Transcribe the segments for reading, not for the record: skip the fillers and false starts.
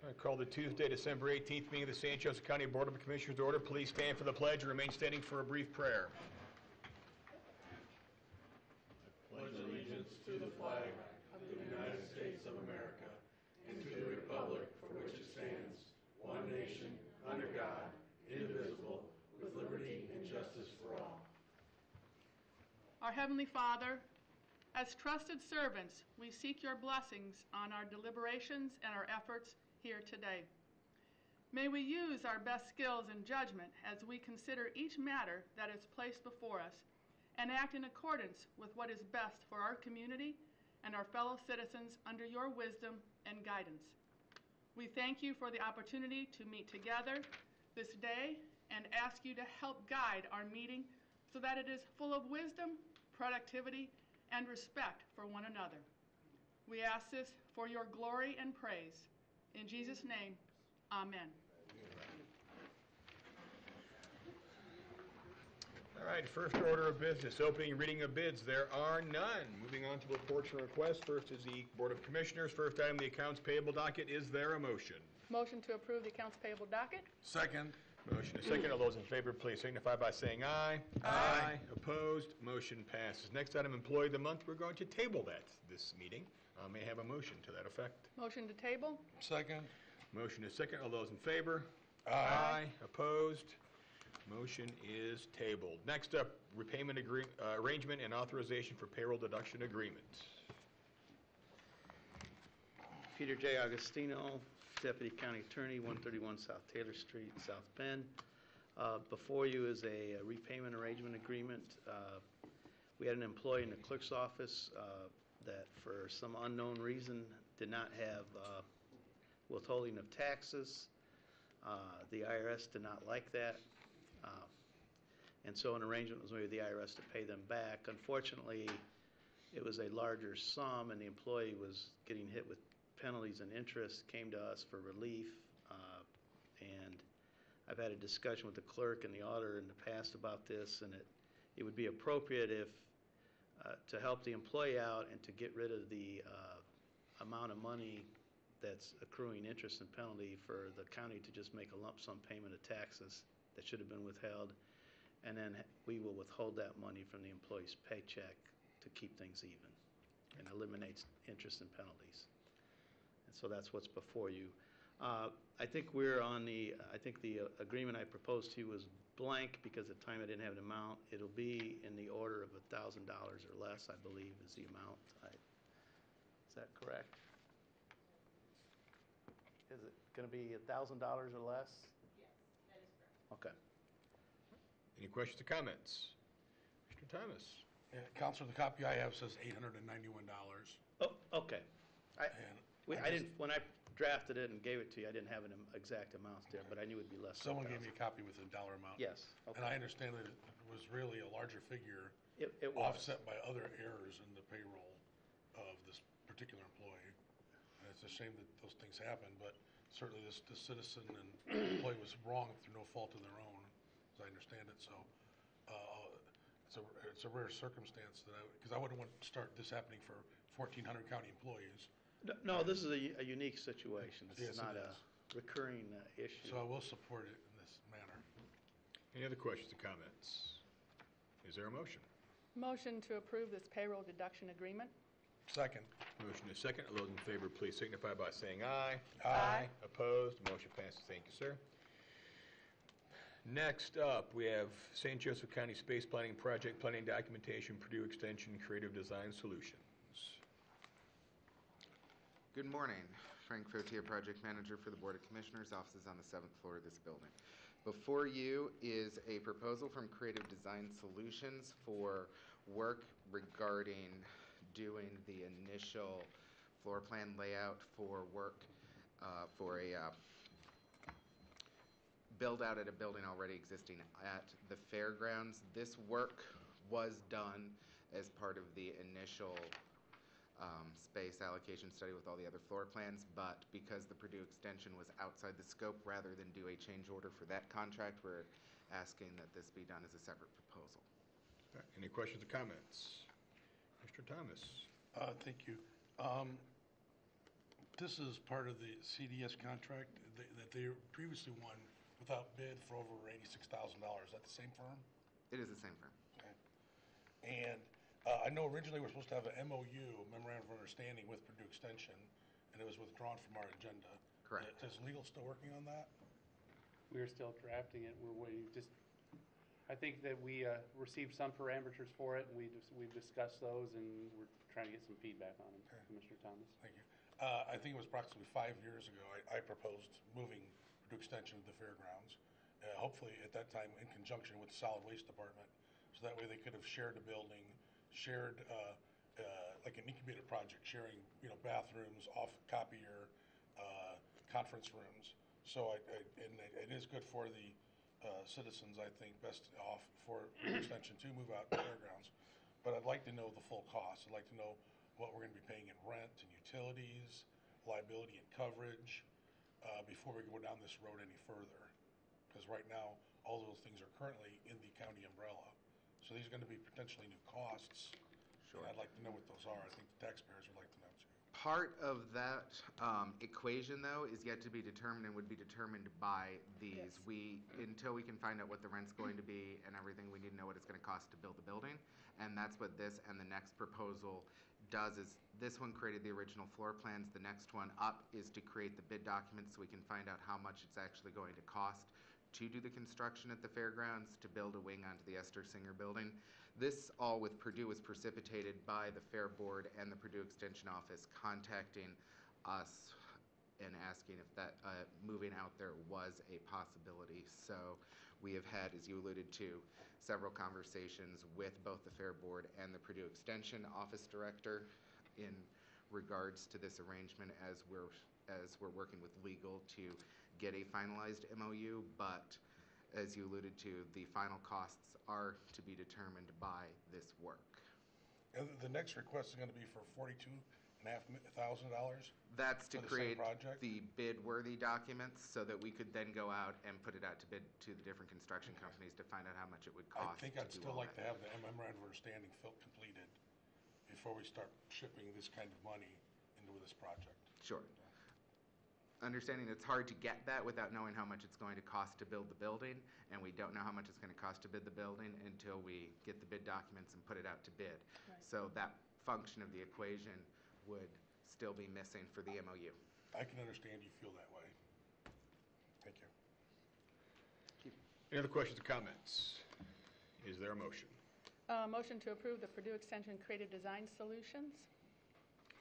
I call the Tuesday, December 18th meeting of the St. Joseph County Board of Commissioners to order. Please stand for the pledge and remain standing for a brief prayer. Pledge allegiance to the flag of the United States of America and to the republic for which it stands, one nation, under God, indivisible, with liberty and justice for all. Our Heavenly Father, as trusted servants, we seek your blessings on our deliberations and our efforts here today. May we use our best skills and judgment as we consider each matter that is placed before us and act in accordance with what is best for our community and our fellow citizens under your wisdom and guidance. We thank you for the opportunity to meet together this day and ask you to help guide our meeting so that it is full of wisdom, productivity, and respect for one another. We ask this for your glory and praise. In Jesus' name, amen. All right, first order of business, opening and reading of bids. There are none. Moving on to reports and requests. First is the Board of Commissioners. First item, the accounts payable docket. Is there a motion? Motion to approve the accounts payable docket. Second. Motion is second. All those in favor, please signify by saying aye. Aye. Opposed? Motion passes. Next item, Employee of the Month. We're going to table that this meeting. May I have a motion to that effect? Motion to table. Second. Motion is second. All those in favor? Aye. Opposed? Motion is tabled. Next up, repayment arrangement and authorization for payroll deduction agreement. Peter J. Agostino, Deputy County Attorney, 131 South Taylor Street, South Bend. Before you is a repayment arrangement agreement. We had an employee in the clerk's office that for some unknown reason did not have withholding of taxes. The IRS did not like that. And so an arrangement was made with the IRS to pay them back. Unfortunately, it was a larger sum, and the employee was getting hit with penalties and interest, came to us for relief. And I've had a discussion with the clerk and the auditor in the past about this, and it would be appropriate if to help the employee out and to get rid of the amount of money that's accruing interest and penalty for the county to just make a lump sum payment of taxes that should have been withheld, and then we will withhold that money from the employee's paycheck to keep things even and eliminates interest and penalties. And so that's what's before you. I think we're on I think the agreement I proposed to you was blank because at the time I didn't have an amount. It'll be in the order of $1,000 or less, I believe, is the amount. Is that correct? Is it going to be $1,000 or less? Okay. Any questions or comments? Mr. Thomas. Yeah, Counselor, the copy I have says $891. Oh, okay. I didn't, when I drafted it and gave it to you, I didn't have an exact amount there, but I knew it'd be less. Someone gave me a copy with a dollar amount. Yes. Okay. And I understand that it was really a larger figure, It was. offset by other errors in the payroll of this particular employee. And it's a shame that those things happen, but certainly this citizen and employee was wrong through no fault of their own, as I understand it. So it's a rare circumstance that because I wouldn't want to start this happening for 1,400 county employees. No, this is a unique situation. It's Yes, not it a is. recurring issue. So I will support it in this manner. Any other questions or comments? Is there a motion? Motion to approve this payroll deduction agreement. Second. Motion is second. All those in favor, please signify by saying aye. Aye. Opposed? Motion passes. Thank you, sir. Next up, we have St. Joseph County Space Planning Project Planning Documentation, Purdue Extension, Creative Design Solutions. Good morning. Frank Fotier, Project Manager for the Board of Commissioners, offices on the 7th floor of this building. Before you is a proposal from Creative Design Solutions for work regarding doing the initial floor plan layout for work for a build out at a building already existing at the fairgrounds. This work was done as part of the initial space allocation study with all the other floor plans, but because the Purdue extension was outside the scope, rather than do a change order for that contract, we're asking that this be done as a separate proposal. All right, any questions or comments? Mr. Thomas. Thank you. This is part of the CDS contract that they previously won without bid for over $86,000. Is that the same firm? It is the same firm. Okay. And I know originally we're supposed to have an MOU, Memorandum of Understanding, with Purdue Extension, and it was withdrawn from our agenda. Correct. Is legal still working on that? We're still drafting it. We're waiting. I think that we received some parameters for it, and we've discussed those, and we're trying to get some feedback on them, Okay. Commissioner Thomas. Thank you. I think it was approximately 5 years ago, I proposed moving Purdue Extension to the fairgrounds, hopefully at that time in conjunction with the Solid Waste Department, so that way they could have shared the building, shared like an incubator project, sharing bathrooms, off copier, conference rooms. So and it is good for the citizens, I think, best off for Purdue Extension to move out to the fairgrounds. But I'd like to know the full cost. I'd like to know what we're going to be paying in rent and utilities, liability and coverage, before we go down this road any further. Because right now, all those things are currently in the county umbrella. So these are going to be potentially new costs. Sure. And I'd like to know what those are. I think the taxpayers would like to know too. Part of that equation, though, is yet to be determined and would be determined by these. Yes. Until we can find out what the rent's going to be and everything, we need to know what it's going to cost to build the building. And that's what this and the next proposal does. Is this one created the original floor plans. The next one up is to create the bid documents so we can find out how much it's actually going to cost to do the construction at the fairgrounds, to build a wing onto the Esther Singer building. This all with Purdue was precipitated by the Fair Board and the Purdue Extension Office contacting us and asking if that moving out there was a possibility. So we have had, as you alluded to, several conversations with both the Fair Board and the Purdue Extension Office Director in regards to this arrangement as we're working with legal to get a finalized MOU, but as you alluded to, the final costs are to be determined by this work. And the next request is going to be for $42,500. That's to For the same create project? the bid-worthy documents so that we could then go out and put it out to bid to the different construction companies to find out how much it would I cost. think to I'd do still all like to that. have the memorandum of understanding completed before we start shipping this kind of money into this project. Sure. Understanding it's hard to get that without knowing how much it's going to cost to build the building, and we don't know how much it's going to cost to bid the building until we get the bid documents and put it out to bid. Right. So that function of the equation would still be missing for the MOU. I can understand you feel that way. Thank you. Any other questions or comments? Is there a motion? Motion to approve the Purdue Extension Creative Design Solutions.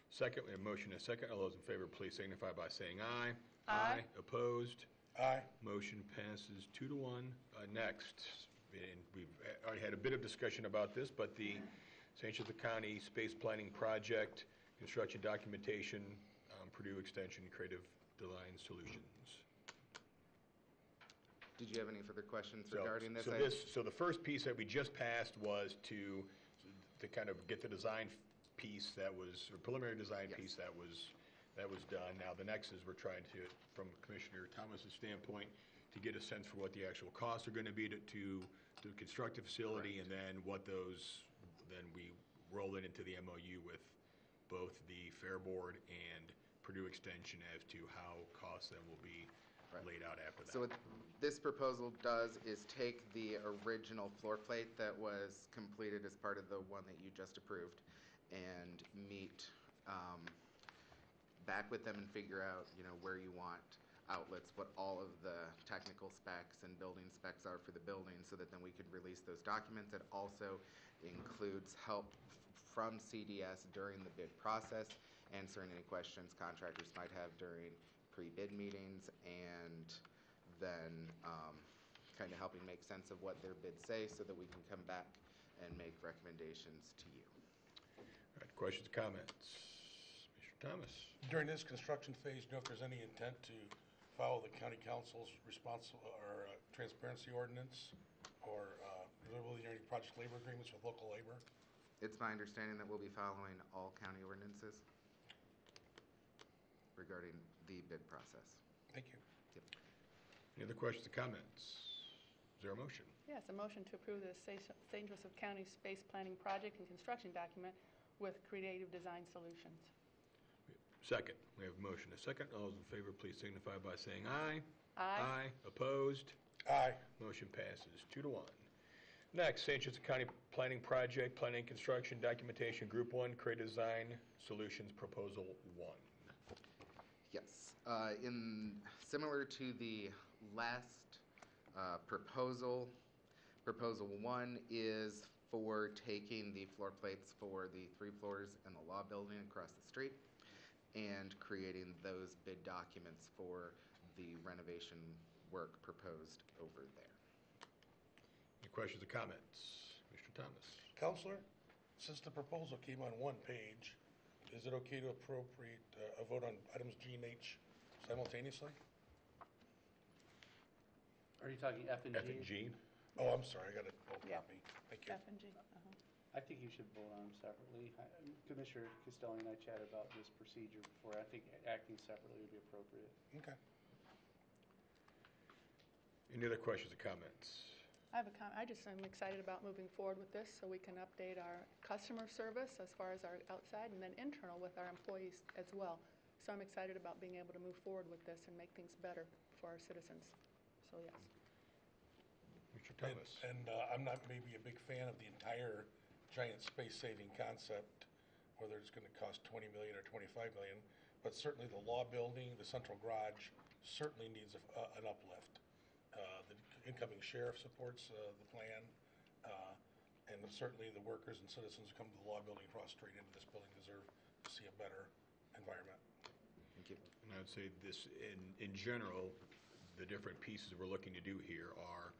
Second, we have motion and a second. All those in favor, please signify by saying aye. Aye. Opposed? Aye. Motion passes 2-1. Next, and we've already had a bit of discussion about this, but the St. Joseph County Space Planning Project, construction documentation, Purdue Extension Creative Design Solutions. Did you have any further questions regarding this? So the first piece that we just passed was to kind of get the design piece that was, or preliminary design Yes. piece that was done. Now, the next is we're trying to, from Commissioner Thomas's standpoint, to get a sense for what the actual costs are going to be to construct a facility, and then then we roll it into the MOU with both the Fair Board and Purdue Extension as to how costs then will be Right. laid out after that. So what this proposal does is take the original floor plate that was completed as part of the one that you just approved and meet back with them and figure out, where you want outlets, what all of the technical specs and building specs are for the building, so that then we could release those documents. It also includes help from CDS during the bid process, answering any questions contractors might have during pre-bid meetings, and then kind of helping make sense of what their bids say so that we can come back and make recommendations to you. All right, questions, comments? Mr. Thomas? During this construction phase, do you know if there's any intent to follow the county council's transparency ordinance, or will there be any project labor agreements with local labor? It's my understanding that we'll be following all county ordinances regarding the bid process. Thank you. Yep. Any other questions or comments? Is there a motion? Yes, a motion to approve the St. Joseph County Space Planning Project and Construction Document with Creative Design Solutions. Second. We have a motion, a second. All those in favor, please signify by saying aye. Aye. Opposed? Aye. Motion passes 2-1. Next, St. Joseph County Planning Project, Planning and Construction Documentation, Group 1, Creative Design Solutions, Proposal 1. Yes, similar to the last proposal, Proposal 1 is for taking the floor plates for the 3 floors and the law building across the street and creating those bid documents for the renovation work proposed over there. Any questions or comments? Mr. Thomas? Counselor, since the proposal came on one page, is it okay to appropriate a vote on items G and H simultaneously? Are you talking F and G? F and G? Oh, I'm sorry, I got a full Yeah. copy. Thank you. F and G. I think you should vote on them separately. Commissioner Costello and I chatted about this procedure before. I think acting separately would be appropriate. Okay. Any other questions or comments? I have a comment. I'm excited about moving forward with this so we can update our customer service as far as our outside and then internal with our employees as well. So I'm excited about being able to move forward with this and make things better for our citizens. So yes. Mr. Thomas? And I'm not maybe a big fan of the entire giant space-saving concept, whether it's going to cost $20 million or $25 million, but certainly the law building, the central garage, certainly needs an uplift. The incoming sheriff supports the plan, and certainly the workers and citizens who come to the law building across the street into this building deserve to see a better environment. Thank you. And I would say this, in general, the different pieces we're looking to do here are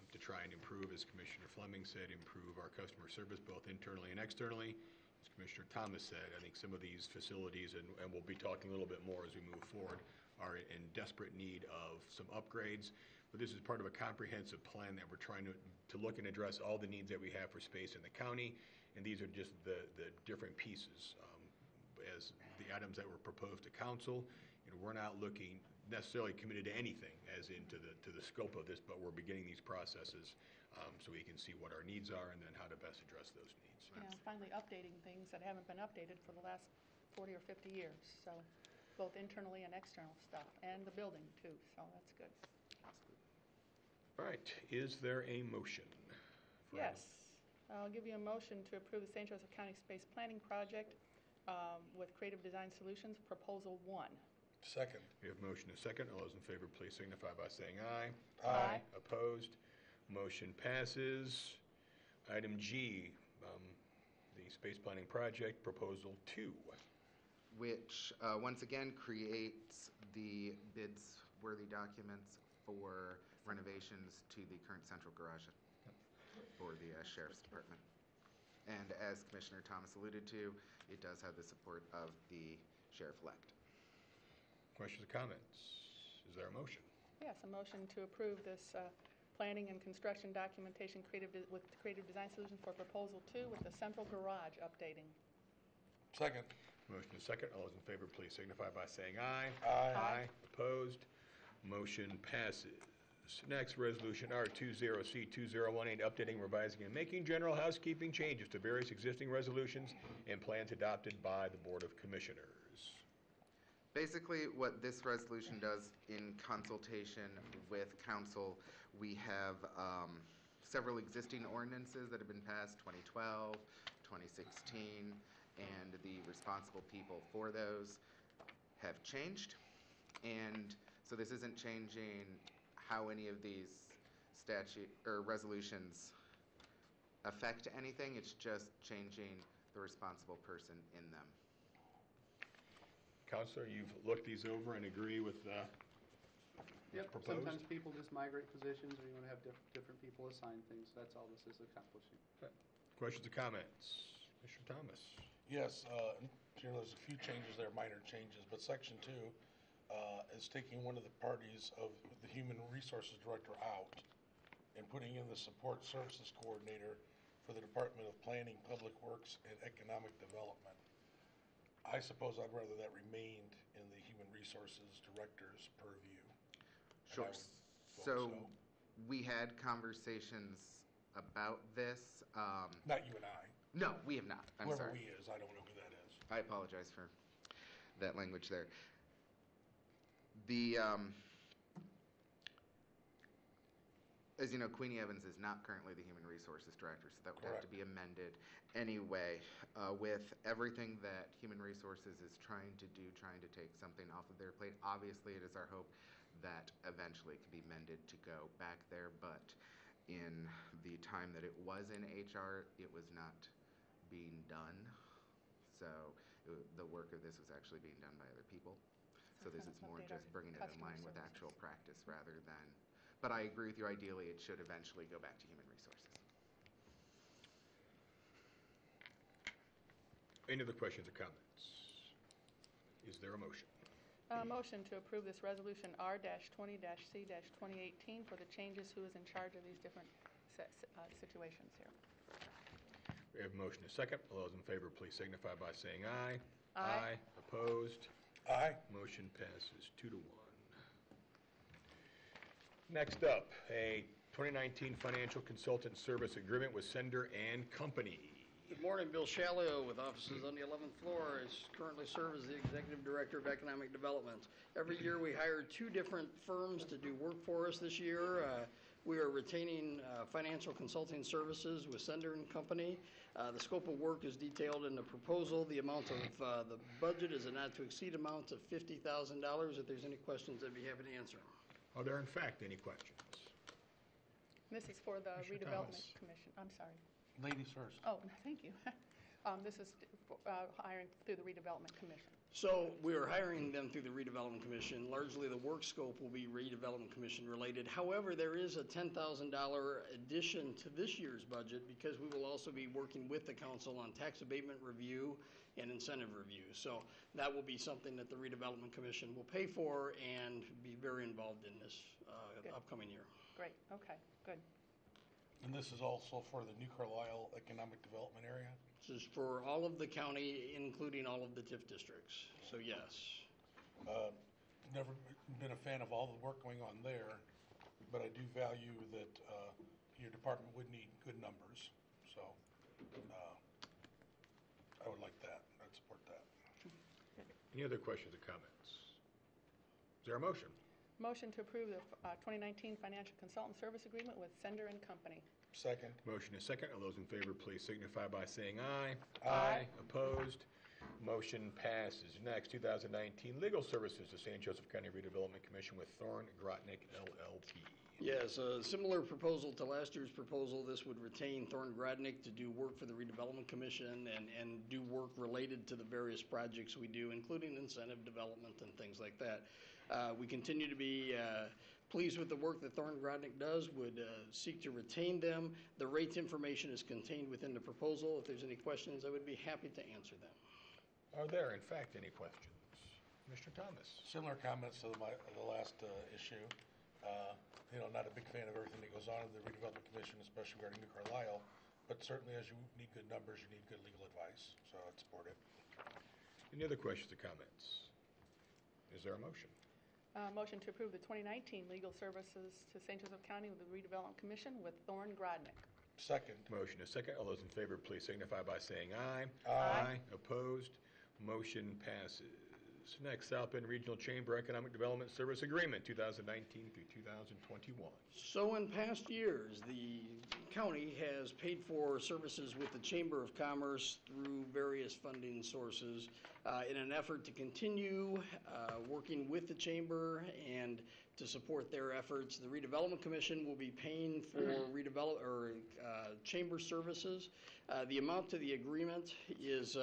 to try and improve, as Commissioner Fleming said, improve our customer service both internally and externally. As Commissioner Thomas said, I think some of these facilities, and we'll be talking a little bit more as we move forward, are in desperate need of some upgrades. But this is part of a comprehensive plan that we're trying to look and address all the needs that we have for space in the county, and these are just the different pieces. As the items that were proposed to council, we're not looking necessarily committed to anything as into the scope of this, but we're beginning these processes so we can see what our needs are and then how to best address those needs. Yeah, finally updating things that haven't been updated for the last 40 or 50 years. So both internally and external stuff, and the building too. So that's good. All right, is there a motion? Yes. I'll give you a motion to approve the St. Joseph County Space Planning Project with Creative Design Solutions, Proposal 1. Second. We have motion and second. All those in favor, please signify by saying aye. Aye. Opposed? Motion passes. Item G, the Space Planning Project, Proposal 2. Which, once again, creates the bids-worthy documents for renovations to the current central garage for the Sheriff's Department. And as Commissioner Thomas alluded to, it does have the support of the Sheriff-elect. Questions or comments? Is there a motion? Yes, a motion to approve this planning and construction documentation with Creative Design Solutions for Proposal 2 with the central garage updating. Second. Motion is second. All those in favor, please signify by saying aye. Aye. Opposed? Motion passes. Next, Resolution R20C2018, updating, revising, and making general housekeeping changes to various existing resolutions and plans adopted by the Board of Commissioners. Basically, what this resolution does in consultation with council, we have several existing ordinances that have been passed, 2012, 2016, and the responsible people for those have changed. And so this isn't changing how any of these statute or resolutions affect anything, it's just changing the responsible person in them. Counselor, you've looked these over and agree with Yep, proposed? sometimes people just migrate positions, or you want to have different people assign things. That's all this is accomplishing. Questions or comments? Mr. Thomas? Yes, there's a few changes there, minor changes, but Section 2 is taking one of the parties of the Human Resources Director out and putting in the Support Services Coordinator for the Department of Planning, Public Works, and Economic Development. I suppose I'd rather that remained in the Human Resources Director's purview. Sure. So we had conversations about this. Not you and I. No, we have not. I'm Whoever sorry. we is, I don't know who that is. I apologize for that language there. The, as you know, Queenie Evans is not currently the Human Resources Director, so that would have to be amended anyway. With everything that Human Resources is trying to do, trying to take something off of their plate, obviously it is our hope that eventually it can be mended to go back there, but in the time that it was in HR, it was not being done. So the work of this was actually being done by other people. So this is more just bringing it in line with actual practice rather than, but I agree with you, ideally it should eventually go back to Human Resources. Any other questions or comments? Is there a motion? Motion to approve this resolution R-20-C-2018 for the changes who is in charge of these different situations here. We have a motion and a second. All those in favor, please signify by saying aye. Aye. Opposed? Aye. Motion passes 2-1. Next up, a 2019 financial consultant service agreement with Sender and Company. Good morning, Bill Shalio with offices on the 11th floor. I currently serve as the Executive Director of Economic Development. Every year we hire 2 different firms to do work for us this year. We are retaining financial consulting services with Sender and Company. The scope of work is detailed in the proposal. The amount of the budget is a not to exceed amount of $50,000. If there's any questions, I'd be happy to answer. Are there in fact any questions? This is for the Mr. Redevelopment Thomas. Commission. I'm sorry. Ladies first. Oh, thank you. This is hiring through the Redevelopment Commission. So we are hiring them through the Redevelopment Commission. Largely the work scope will be Redevelopment Commission related. However, there is a $10,000 addition to this year's budget because we will also be working with the council on tax abatement review and incentive review. So that will be something that the Redevelopment Commission will pay for and be very involved in this upcoming year. Great, okay, good. And this is also for the New Carlisle Economic Development Area? This is for all of the county, including all of the TIF districts. So yes. Never been a fan of all the work going on there, but I do value that your department would need good numbers. So I would like that. I'd support that. Any other questions or comments? Is there a motion? Motion to approve the 2019 Financial Consultant Service Agreement with Sender and Company. Second. Motion is second. All those in favor, please signify by saying aye. Aye. Opposed? Motion passes. Next, 2019 Legal Services to St. Joseph County Redevelopment Commission with Thorne Grotnick LLP. Yes, a similar proposal to last year's proposal. This would retain Thorne Grodnick to do work for the Redevelopment Commission and do work related to the various projects we do, including incentive development and things like that. We continue to be pleased with the work that Thorne Grodnick does, would seek to retain them. The rates information is contained within the proposal. If there's any questions, I would be happy to answer them. Are there, in fact, any questions? Mr. Thomas? Similar comments to the last issue. Not a big fan of everything that goes on in the Redevelopment Commission, especially regarding New Carlisle, but certainly as you need good numbers, you need good legal advice, so I'd support it. Any other questions or comments? Is there a motion? Motion to approve the 2019 Legal Services to St. Joseph County with the Redevelopment Commission with Thorne Grodnick. Second. Motion is second. All those in favor, please signify by saying aye. Aye. Opposed? Motion passes. Next, South Bend Regional Chamber Economic Development Service Agreement, 2019 through 2021. So in past years, the county has paid for services with the Chamber of Commerce through various funding sources in an effort to continue working with the chamber and to support their efforts. The Redevelopment Commission will be paying for chamber services. The amount to the agreement is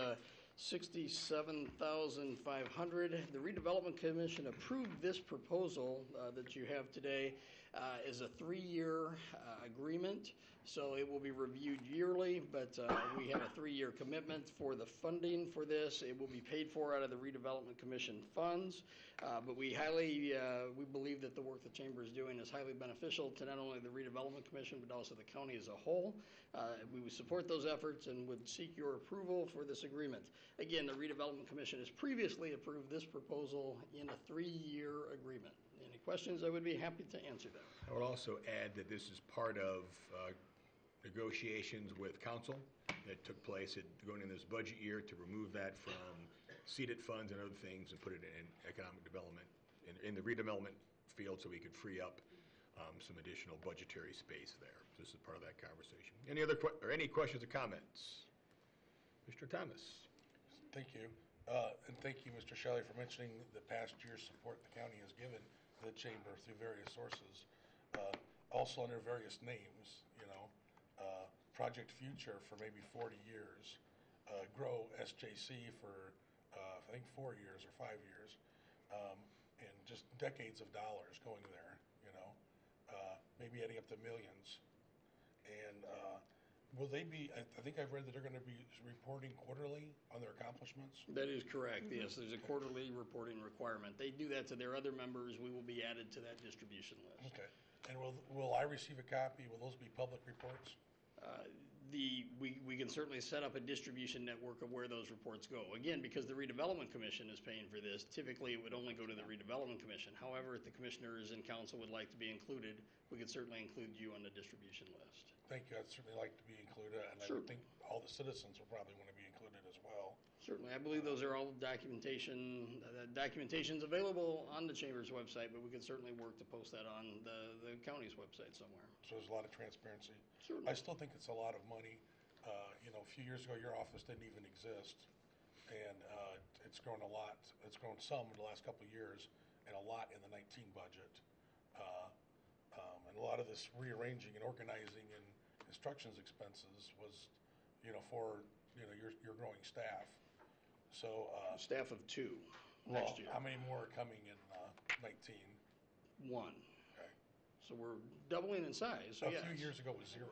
$67,500. The Redevelopment Commission approved this proposal that you have today as a 3-year agreement. So it will be reviewed yearly, but we have a 3-year commitment for the funding for this. It will be paid for out of the Redevelopment Commission funds. But we believe that the work the Chamber is doing is highly beneficial to not only the Redevelopment Commission, but also the county as a whole. We would support those efforts and would seek your approval for this agreement. Again, the Redevelopment Commission has previously approved this proposal in a 3-year agreement. Any questions, I would be happy to answer them. I would also add that this is part of negotiations with council that took place going in this budget year to remove that from seeded funds and other things and put it in economic development, in the redevelopment field, so we could free up some additional budgetary space there. This is part of that conversation. Any questions or comments? Mr. Thomas? Thank you. And thank you, Mr. Shelley, for mentioning the past year's support the county has given the chamber through various sources, also under various names, Project Future for maybe 40 years, Grow SJC for, I think 4 years or 5 years, and just decades of dollars going there, maybe adding up to millions. And will they be, I think I've read that they're going to be reporting quarterly on their accomplishments? That is correct, yes. There's a quarterly reporting requirement. They do that to their other members. We will be added to that distribution list. Okay. And will I receive a copy? Will those be public reports? We can certainly set up a distribution network of where those reports go. Again, because the Redevelopment Commission is paying for this, typically it would only go to the Redevelopment Commission. However, if the commissioners and council would like to be included, we could certainly include you on the distribution list. Thank you. I'd certainly like to be included, and I Sure. would think all the citizens will probably want to be included as well. Certainly, I believe those are all documentation. Documentation's available on the chamber's website, but we could certainly work to post that on the county's website somewhere. So there's a lot of transparency. Certainly. I still think it's a lot of money. A few years ago, your office didn't even exist, and it's grown a lot. It's grown some in the last couple of years, and a lot in the 19 budget. And a lot of this rearranging and organizing and instructions expenses was, for your growing staff. So Staff of 2 well, next year. how many more are coming in 19? 1. Okay. So we're doubling in size, so A yes. few years ago it was 0.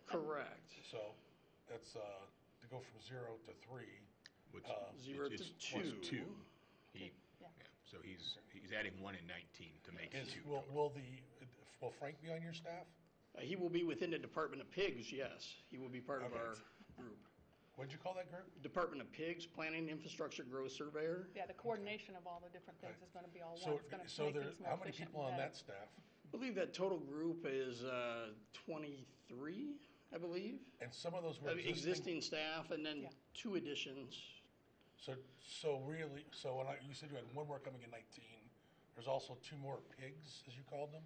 Correct. So that's to go from 0 to 3. Which, 0 to it's 2. plus 2. Yeah. So he's adding 1 in 19 to make it 2. Will Frank be on your staff? He will be within the Department of Pigs, yes. He will be part of Okay. our group. What'd you call that group? Department of Pigs, Planning Infrastructure Growth Surveyor. Yeah, the coordination of all the different things is going to be all one. So, It's going to so make there, things more how many efficient people and on better. that staff? I believe that total group is 23, I believe. And some of those were Of existing staff, and then Yeah. 2 additions. So really, so you said you had 1 more coming in 19. There's also 2 more pigs, as you called them?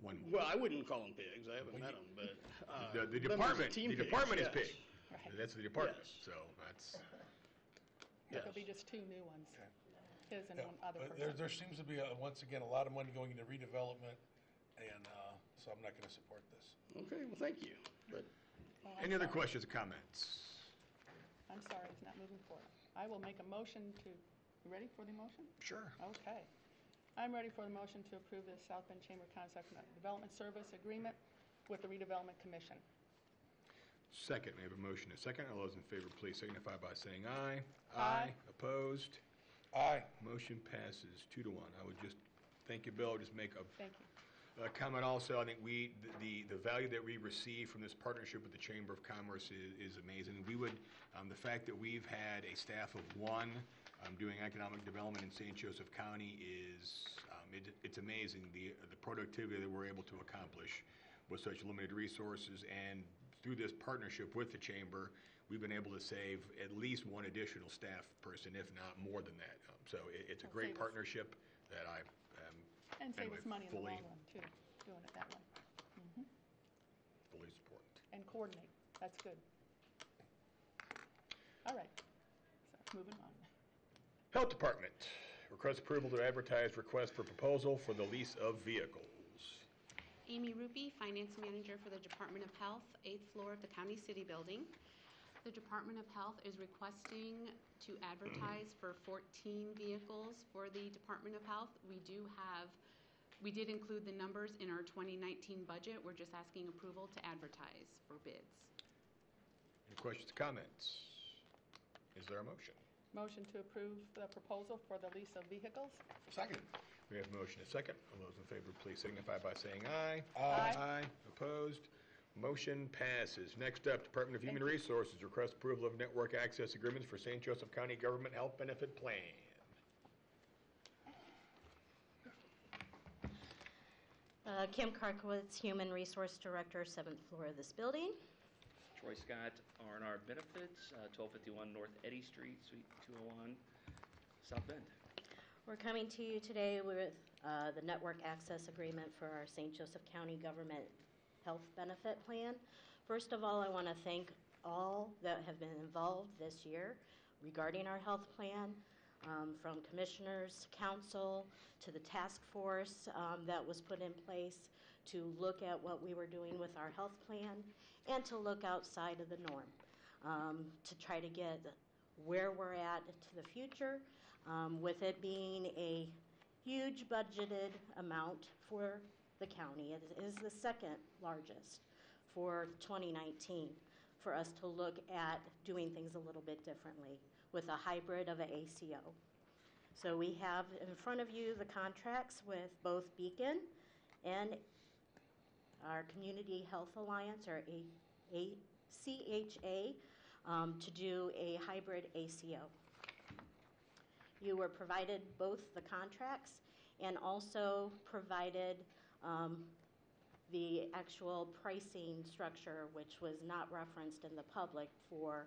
1 more. Well, I wouldn't call them pigs. I haven't met them, but The members of department, Team the Pigs, department is yes. big. Right. That's the department, Yes. so that's, There'll be Yes. just 2 new ones, Okay. his and Yeah, one other but person. there seems to be, once again, a lot of money going into redevelopment, and so I'm not going to support this. Okay, well, thank you. But Oh, I'm any other sorry. questions or comments? I'm sorry, it's not moving forward. I will make a motion to, you ready for the motion? Sure. Okay. I'm ready for the motion to approve the South Bend Chamber of Commerce Economic Development Service Agreement with the Redevelopment Commission. Second, we have a motion and a second. All those in favor, please signify by saying aye. Aye. Opposed? Aye. Motion passes 2-1. I would just, thank you, Bill, just make Thank you. a comment also. I think the value that we receive from this partnership with the Chamber of Commerce is amazing. We would, the fact that we've had a staff of 1 doing economic development in St. Joseph County is, it's amazing, the productivity that we're able to accomplish with such limited resources. And through this partnership with the Chamber, we've been able to save at least 1 additional staff person, if not more than that. So it's a Well, great save us. partnership that I And save us Anyway, money in the fully- long run, too, doing it that way. fully support. And coordinate, that's good. All right, so moving on. Health Department, request approval to advertise request for proposal for the lease of vehicles. Amy Rupi, Finance Manager for the Department of Health, 8th floor of the County City Building. The Department of Health is requesting to advertise for 14 vehicles for the Department of Health. We did include the numbers in our 2019 budget. We're just asking approval to advertise for bids. Any questions or comments? Is there a motion? Motion to approve the proposal for the lease of vehicles? Second. We have a motion and a second. All those in favor, please signify by saying aye. Aye. Aye. Opposed? Motion passes. Next up, Department of Human Resources, request approval of network access agreements for St. Joseph County Government Health Benefit Plan. Kim Karkowitz, Human Resource Director, 7th floor of this building. Troy Scott, R&R Benefits, 1251 North Eddy Street, Suite 201. South Bend. We're coming to you today with the network access agreement for our St. Joseph County Government Health Benefit Plan. First of all, I want to thank all that have been involved this year regarding our health plan, from commissioners, council, to the task force that was put in place to look at what we were doing with our health plan and to look outside of the norm to try to get where we're at to the future, with it being a huge budgeted amount for the county. It is the second largest for 2019 for us to look at doing things a little bit differently with a hybrid of an ACO. So we have in front of you the contracts with both Beacon and our Community Health Alliance, or CHA, to do a hybrid ACO. You were provided both the contracts and also provided the actual pricing structure, which was not referenced in the public for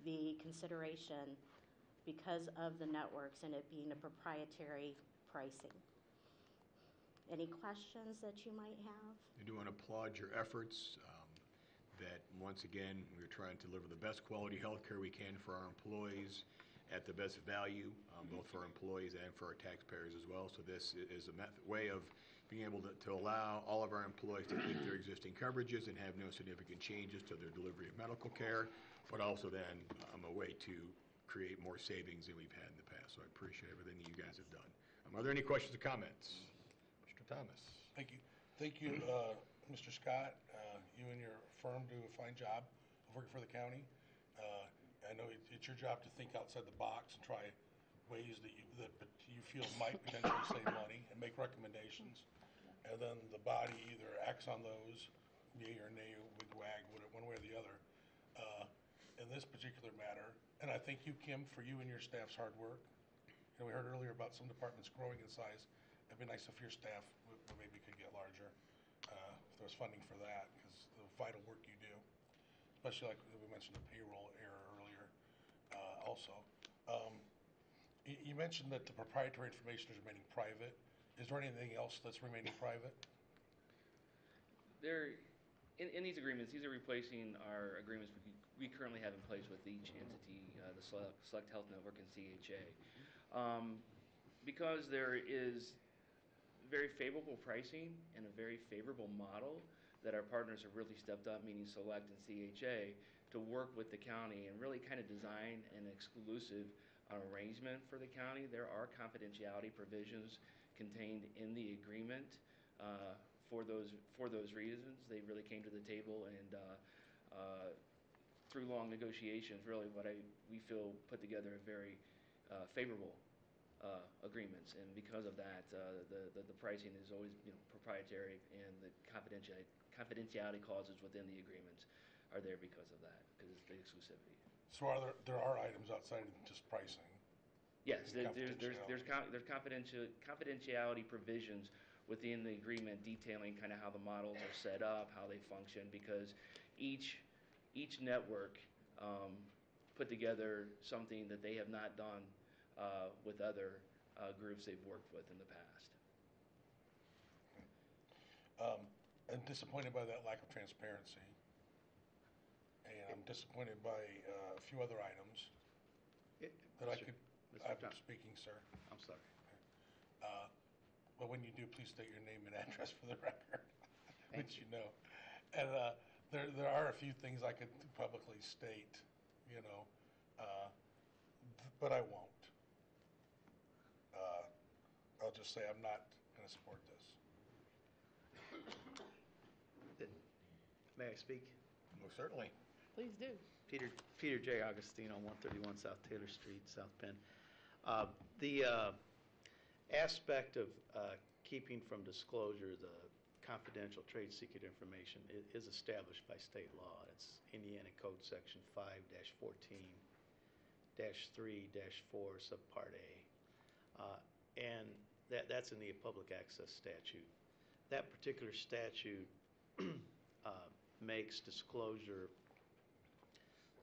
the consideration because of the networks and it being a proprietary pricing. Any questions that you might have? I do want to applaud your efforts that, once again, we're trying to deliver the best quality health care we can for our employees at the best value, both for our employees and for our taxpayers as well. So this is a way of being able to allow all of our employees to keep their existing coverages and have no significant changes to their delivery of medical care, but also then a way to create more savings than we've had in the past. So I appreciate everything that you guys have done. Are there any questions or comments? Mr. Thomas. Thank you. Thank you, Mr. Scott. You and your firm do a fine job of working for the county. I know it's your job to think outside the box and try ways that you feel might potentially save money and make recommendations. And then the body either acts on those, yay or nay, wig-wag, one way or the other. In this particular matter, and I thank you, Kim, for you and your staff's hard work. We heard earlier about some departments growing in size. It'd be nice if your staff maybe could get larger, if there was funding for that, because the vital work you do, especially like we mentioned the payroll error earlier also. You mentioned that the proprietary information is remaining private. Is there anything else that's remaining private? In these agreements, these are replacing our agreements we currently have in place with each entity, the Select Health Network and CHA. Because there is very favorable pricing and a very favorable model that our partners have really stepped up, meaning Select and CHA, to work with the county and really kind of design an exclusive arrangement for the county. There are confidentiality provisions contained in the agreement for those reasons. They really came to the table and through long negotiations, really we feel put together a very favorable agreements, and because of that, the pricing is always proprietary, and the confidentiality clauses within the agreements are there because of that, because it's the exclusivity. So there are items outside of just pricing? Yes, there's confidentiality provisions within the agreement detailing kind of how the models are set up, how they function, because each network put together something that they have not done with other groups they've worked with in the past. I'm disappointed by that lack of transparency, and I'm disappointed by a few other items that I could. I'm speaking, sir. I'm sorry. But when you do, please state your name and address for the record, which you know. And there are a few things I could publicly state, but I won't. I'll just say I'm not going to support this. May I speak? Most certainly. Please do. Peter J. Agostino, 131 South Taylor Street, South Bend. The aspect of keeping from disclosure the confidential trade secret information is established by state law. It's Indiana Code Section 5-14-3-4, Subpart A. And that's in the Public Access Statute. That particular statute makes disclosure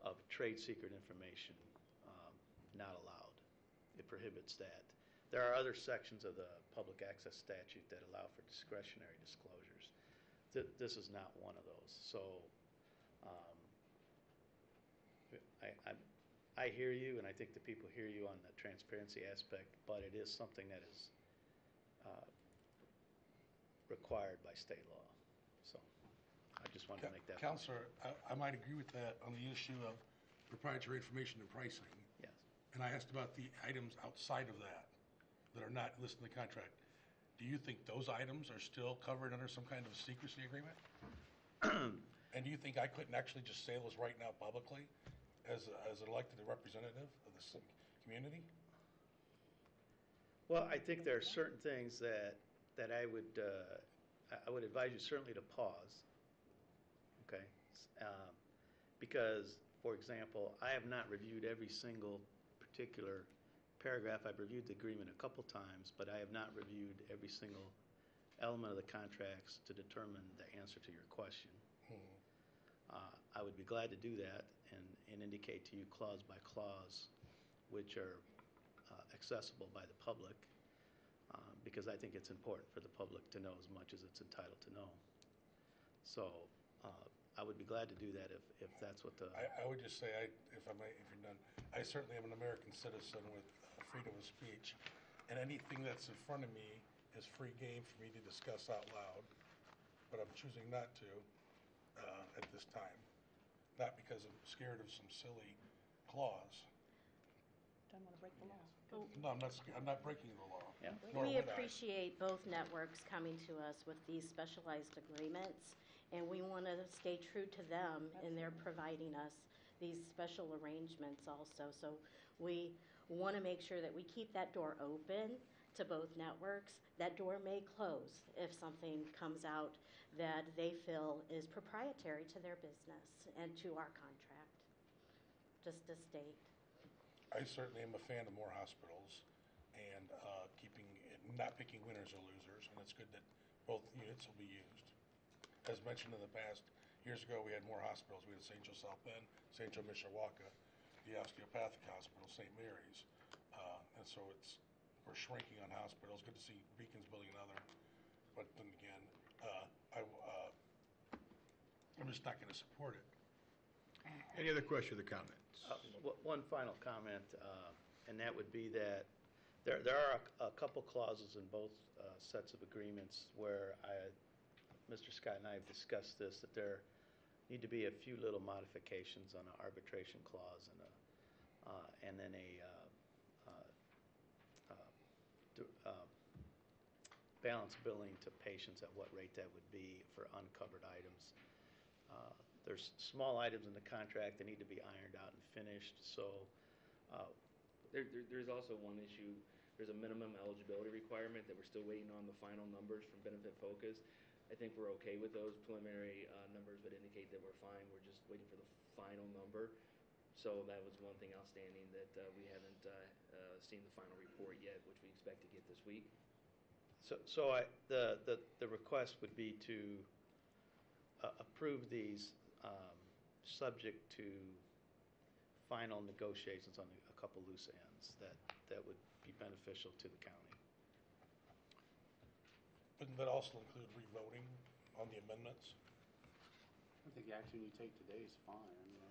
of trade secret information not allowed. It prohibits that. There are other sections of the public access statute that allow for discretionary disclosures. This is not one of those. So I hear you, and I think the people hear you on the transparency aspect, but it is something that is required by state law. So I just wanted to make that point. Counselor, I might agree with that on the issue of proprietary information and pricing. Yes. And I asked about the items outside of that are not listed in the contract. Do you think those items are still covered under some kind of secrecy agreement? And do you think I couldn't actually just say those right now publicly as an elected representative of this community? Well, I think there are certain things that I would advise you certainly to pause, okay? Because, for example, I have not reviewed every single particular paragraph. I've reviewed the agreement a couple times, but I have not reviewed every single element of the contracts to determine the answer to your question. I would be glad to do that and indicate to you clause by clause which are accessible by the public, because I think it's important for the public to know as much as it's entitled to know. So I would be glad to do that if that's what the... I would just say, if you're done, I certainly am an American citizen with freedom of speech, and anything that's in front of me is free game for me to discuss out loud, but I'm choosing not to at this time, not because I'm scared of some silly clause. Don't want to break the law. No, I'm not breaking the law. Yeah. Nor We would I. appreciate both networks coming to us with these specialized agreements, and we want to stay true to them, and they're providing us these special arrangements also. So we want to make sure that we keep that door open to both networks. That door may close if something comes out that they feel is proprietary to their business and to our contract, just to state. I certainly am a fan of more hospitals and not picking winners or losers, and it's good that both units will be used. As mentioned in the past, years ago we had more hospitals. We had St. Joe South Bend, St. Joe Mishawaka, the Osteopathic Hospital, St. Mary's, and so we're shrinking on hospitals. Good to see Beacon's building another, but then again, I'm just not going to support it. Any other questions or comments? One final comment, and that would be that there are a couple clauses in both sets of agreements where Mr. Scott and I have discussed this, that there need to be a few little modifications on an arbitration clause and then a balance billing to patients at what rate that would be for uncovered items. There's small items in the contract that need to be ironed out and finished, so... There's also one issue. There's a minimum eligibility requirement that we're still waiting on the final numbers from Benefit Focus. I think we're okay with those. Preliminary numbers would indicate that we're fine. We're just waiting for the final number. So that was one thing outstanding, that we haven't seen the final report yet, which we expect to get this week. So the request would be to approve these subject to final negotiations on a couple loose ends that would be beneficial to the county. Wouldn't that also include revoting on the amendments? I think the action you take today is fine. I mean,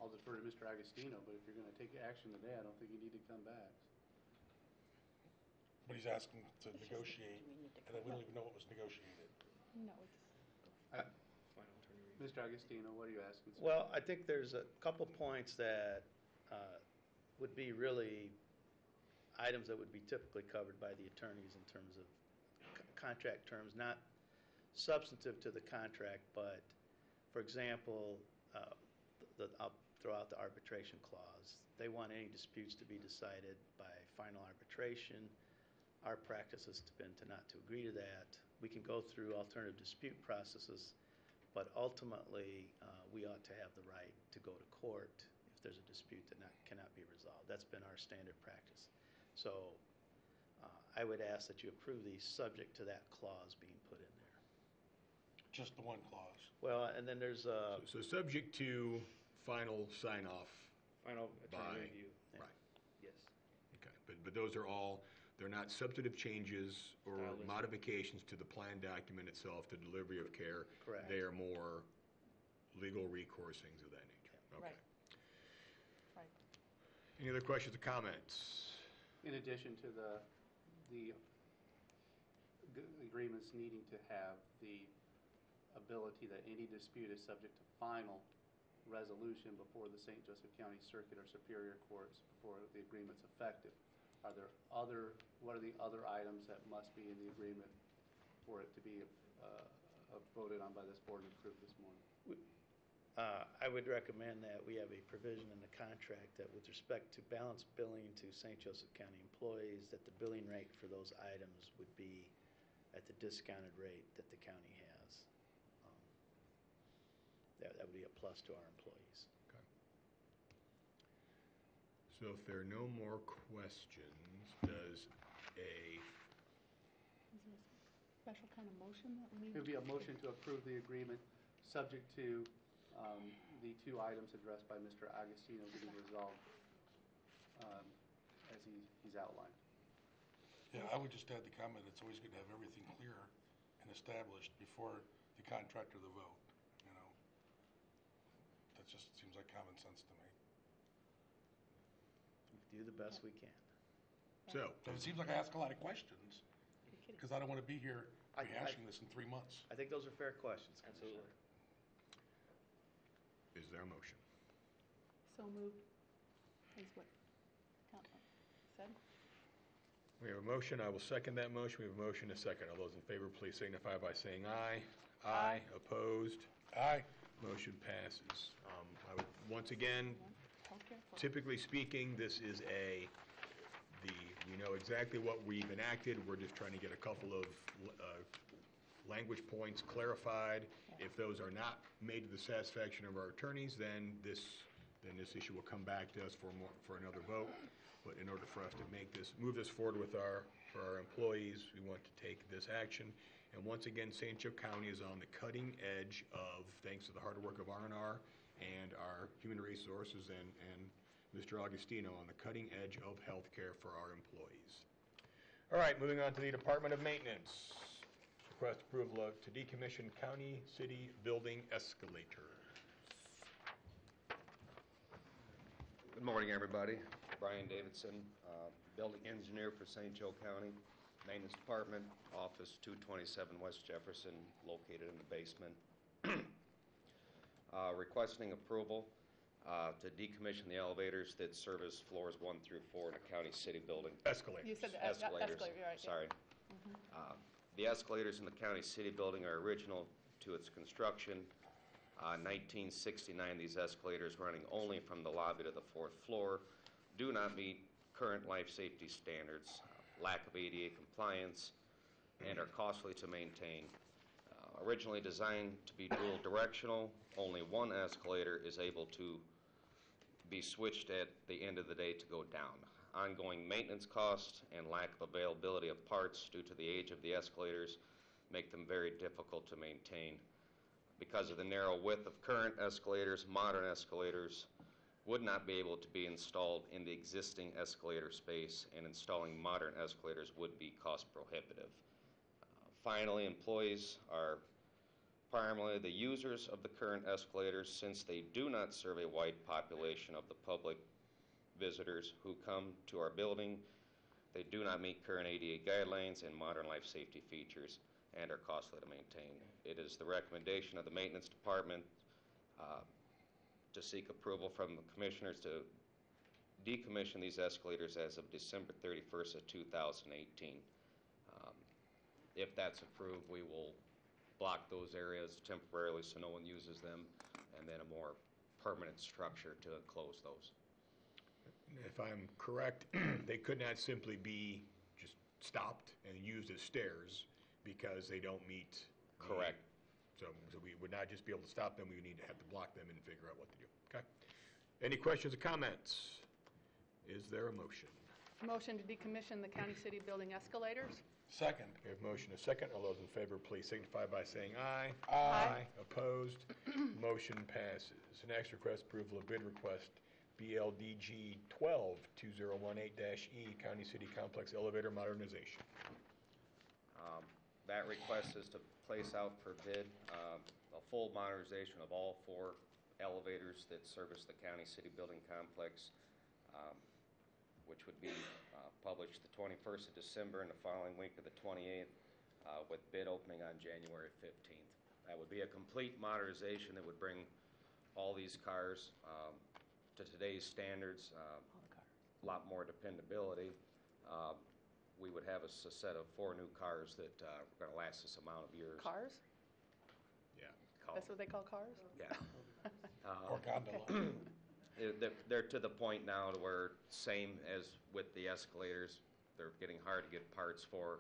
I'll defer to Mr. Agostino, but if you're going to take action today, I don't think you need to come back. But he's asking to negotiate, and then we don't even know what was negotiated. No, Final attorney review. Mr. Agostino, what are you asking, sir? Well, I think there's a couple points that would be really items that would be typically covered by the attorneys in terms of contract terms, not substantive to the contract, but, for example, I'll throw out the arbitration clause. They want any disputes to be decided by final arbitration. Our practice has been not to agree to that. We can go through alternative dispute processes, but ultimately we ought to have the right to go to court if there's a dispute that cannot be resolved. That's been our standard practice. So I would ask that you approve these subject to that clause being put in there. Just the one clause. Well, and then there's So subject to final sign-off Final by... attorney review. Right. but those are all, they're not substantive changes or Style listing. modifications to the plan document itself, the delivery of care. Correct. They are more legal recourse, things of that nature. Okay. Right. Right. Any other questions or comments? In addition to the agreements needing to have the ability that any dispute is subject to final resolution before the St. Joseph County Circuit or Superior Courts before the agreement's effective. What are the other items that must be in the agreement for it to be voted on by this board and approved this morning? I would recommend that we have a provision in the contract that with respect to balance billing to St. Joseph County employees, that the billing rate for those items would be at the discounted rate that the county has. That would be a plus to our employees. Okay. So if there are no more questions, does a, Is there a special kind of motion that we need? It would be a motion to approve the agreement, subject to the two items addressed by Mr. Agostino getting resolved as he's outlined. Yeah, I would just add the comment, it's always good to have everything clear and established before the contract or the vote, you know? That just seems like common sense to me. We do the best we can. so, So it seems like I ask a lot of questions, because I don't want to be here rehashing this in 3 months. I think those are fair questions, Commissioner. Absolutely. is there a motion? So moved, is what Councilman said. We have a motion. I will second that motion. We have a motion, a second. All those in favor, please signify by saying aye. Aye. Opposed? Aye. Motion passes. I would, once again, Healthcare for- typically speaking, this is we know exactly what we've enacted. We're just trying to get a couple of language points clarified. If those are not made to the satisfaction of our attorneys, then this issue will come back to us for another vote. But in order for us to move this forward for our employees, we want to take this action. And once again, St. Joe County is on the cutting edge of, thanks to the hard work of R&R and our human resources and Mr. Agostino, on the cutting edge of healthcare for our employees. All right, moving on to the Department of Maintenance. Request approval to decommission county city building escalators. Good morning, everybody. Brian Davidson, building engineer for St. Joe County Maintenance Department, office 227 West Jefferson, located in the basement. Requesting approval to decommission the elevators that service floors 1 through 4 in a county city building. Escalators. You said the Escalators. escalator, you're right. yeah. Sorry. The escalators in the county city building are original to its construction. 1969, these escalators running only from the lobby to the 4th floor do not meet current life safety standards, lack of ADA compliance, and are costly to maintain. Originally designed to be dual directional, only one escalator is able to be switched at the end of the day to go down. Ongoing maintenance costs and lack of availability of parts due to the age of the escalators make them very difficult to maintain. Because of the narrow width of current escalators, modern escalators would not be able to be installed in the existing escalator space, and installing modern escalators would be cost prohibitive. Finally, employees are primarily the users of the current escalators, since they do not serve a wide population of the public visitors who come to our building. They do not meet current ADA guidelines and modern life safety features, and are costly to maintain. It is the recommendation of the Maintenance Department to seek approval from the Commissioners to decommission these escalators as of December 31st of 2018. If that's approved, we will block those areas temporarily so no one uses them, and then a more permanent structure to enclose those. If I'm correct, they could not simply be just stopped and used as stairs because they don't meet. Correct. So we would not just be able to stop them, we would need to have to block them and figure out what to do. Okay? Any questions or comments? Is there a motion? Motion to decommission the county city building escalators. Second. We have motion a second. All those in favor, please signify by saying aye. Aye. Opposed? Motion passes. Next, request approval of bid request BLDG 12-2018-E, County City Complex Elevator Modernization. That request is to place out for bid a full modernization of all 4 elevators that service the county city building complex, which would be published the 21st of December and the following week of the 28th, with bid opening on January 15th. That would be a complete modernization that would bring all these cars to today's standards, a lot more dependability. We would have a set of 4 new cars that are going to last this amount of years. Cars? Yeah. That's what they call cars? Yeah. Or gondola. They're to the point now to where, same as with the escalators, they're getting hard to get parts for.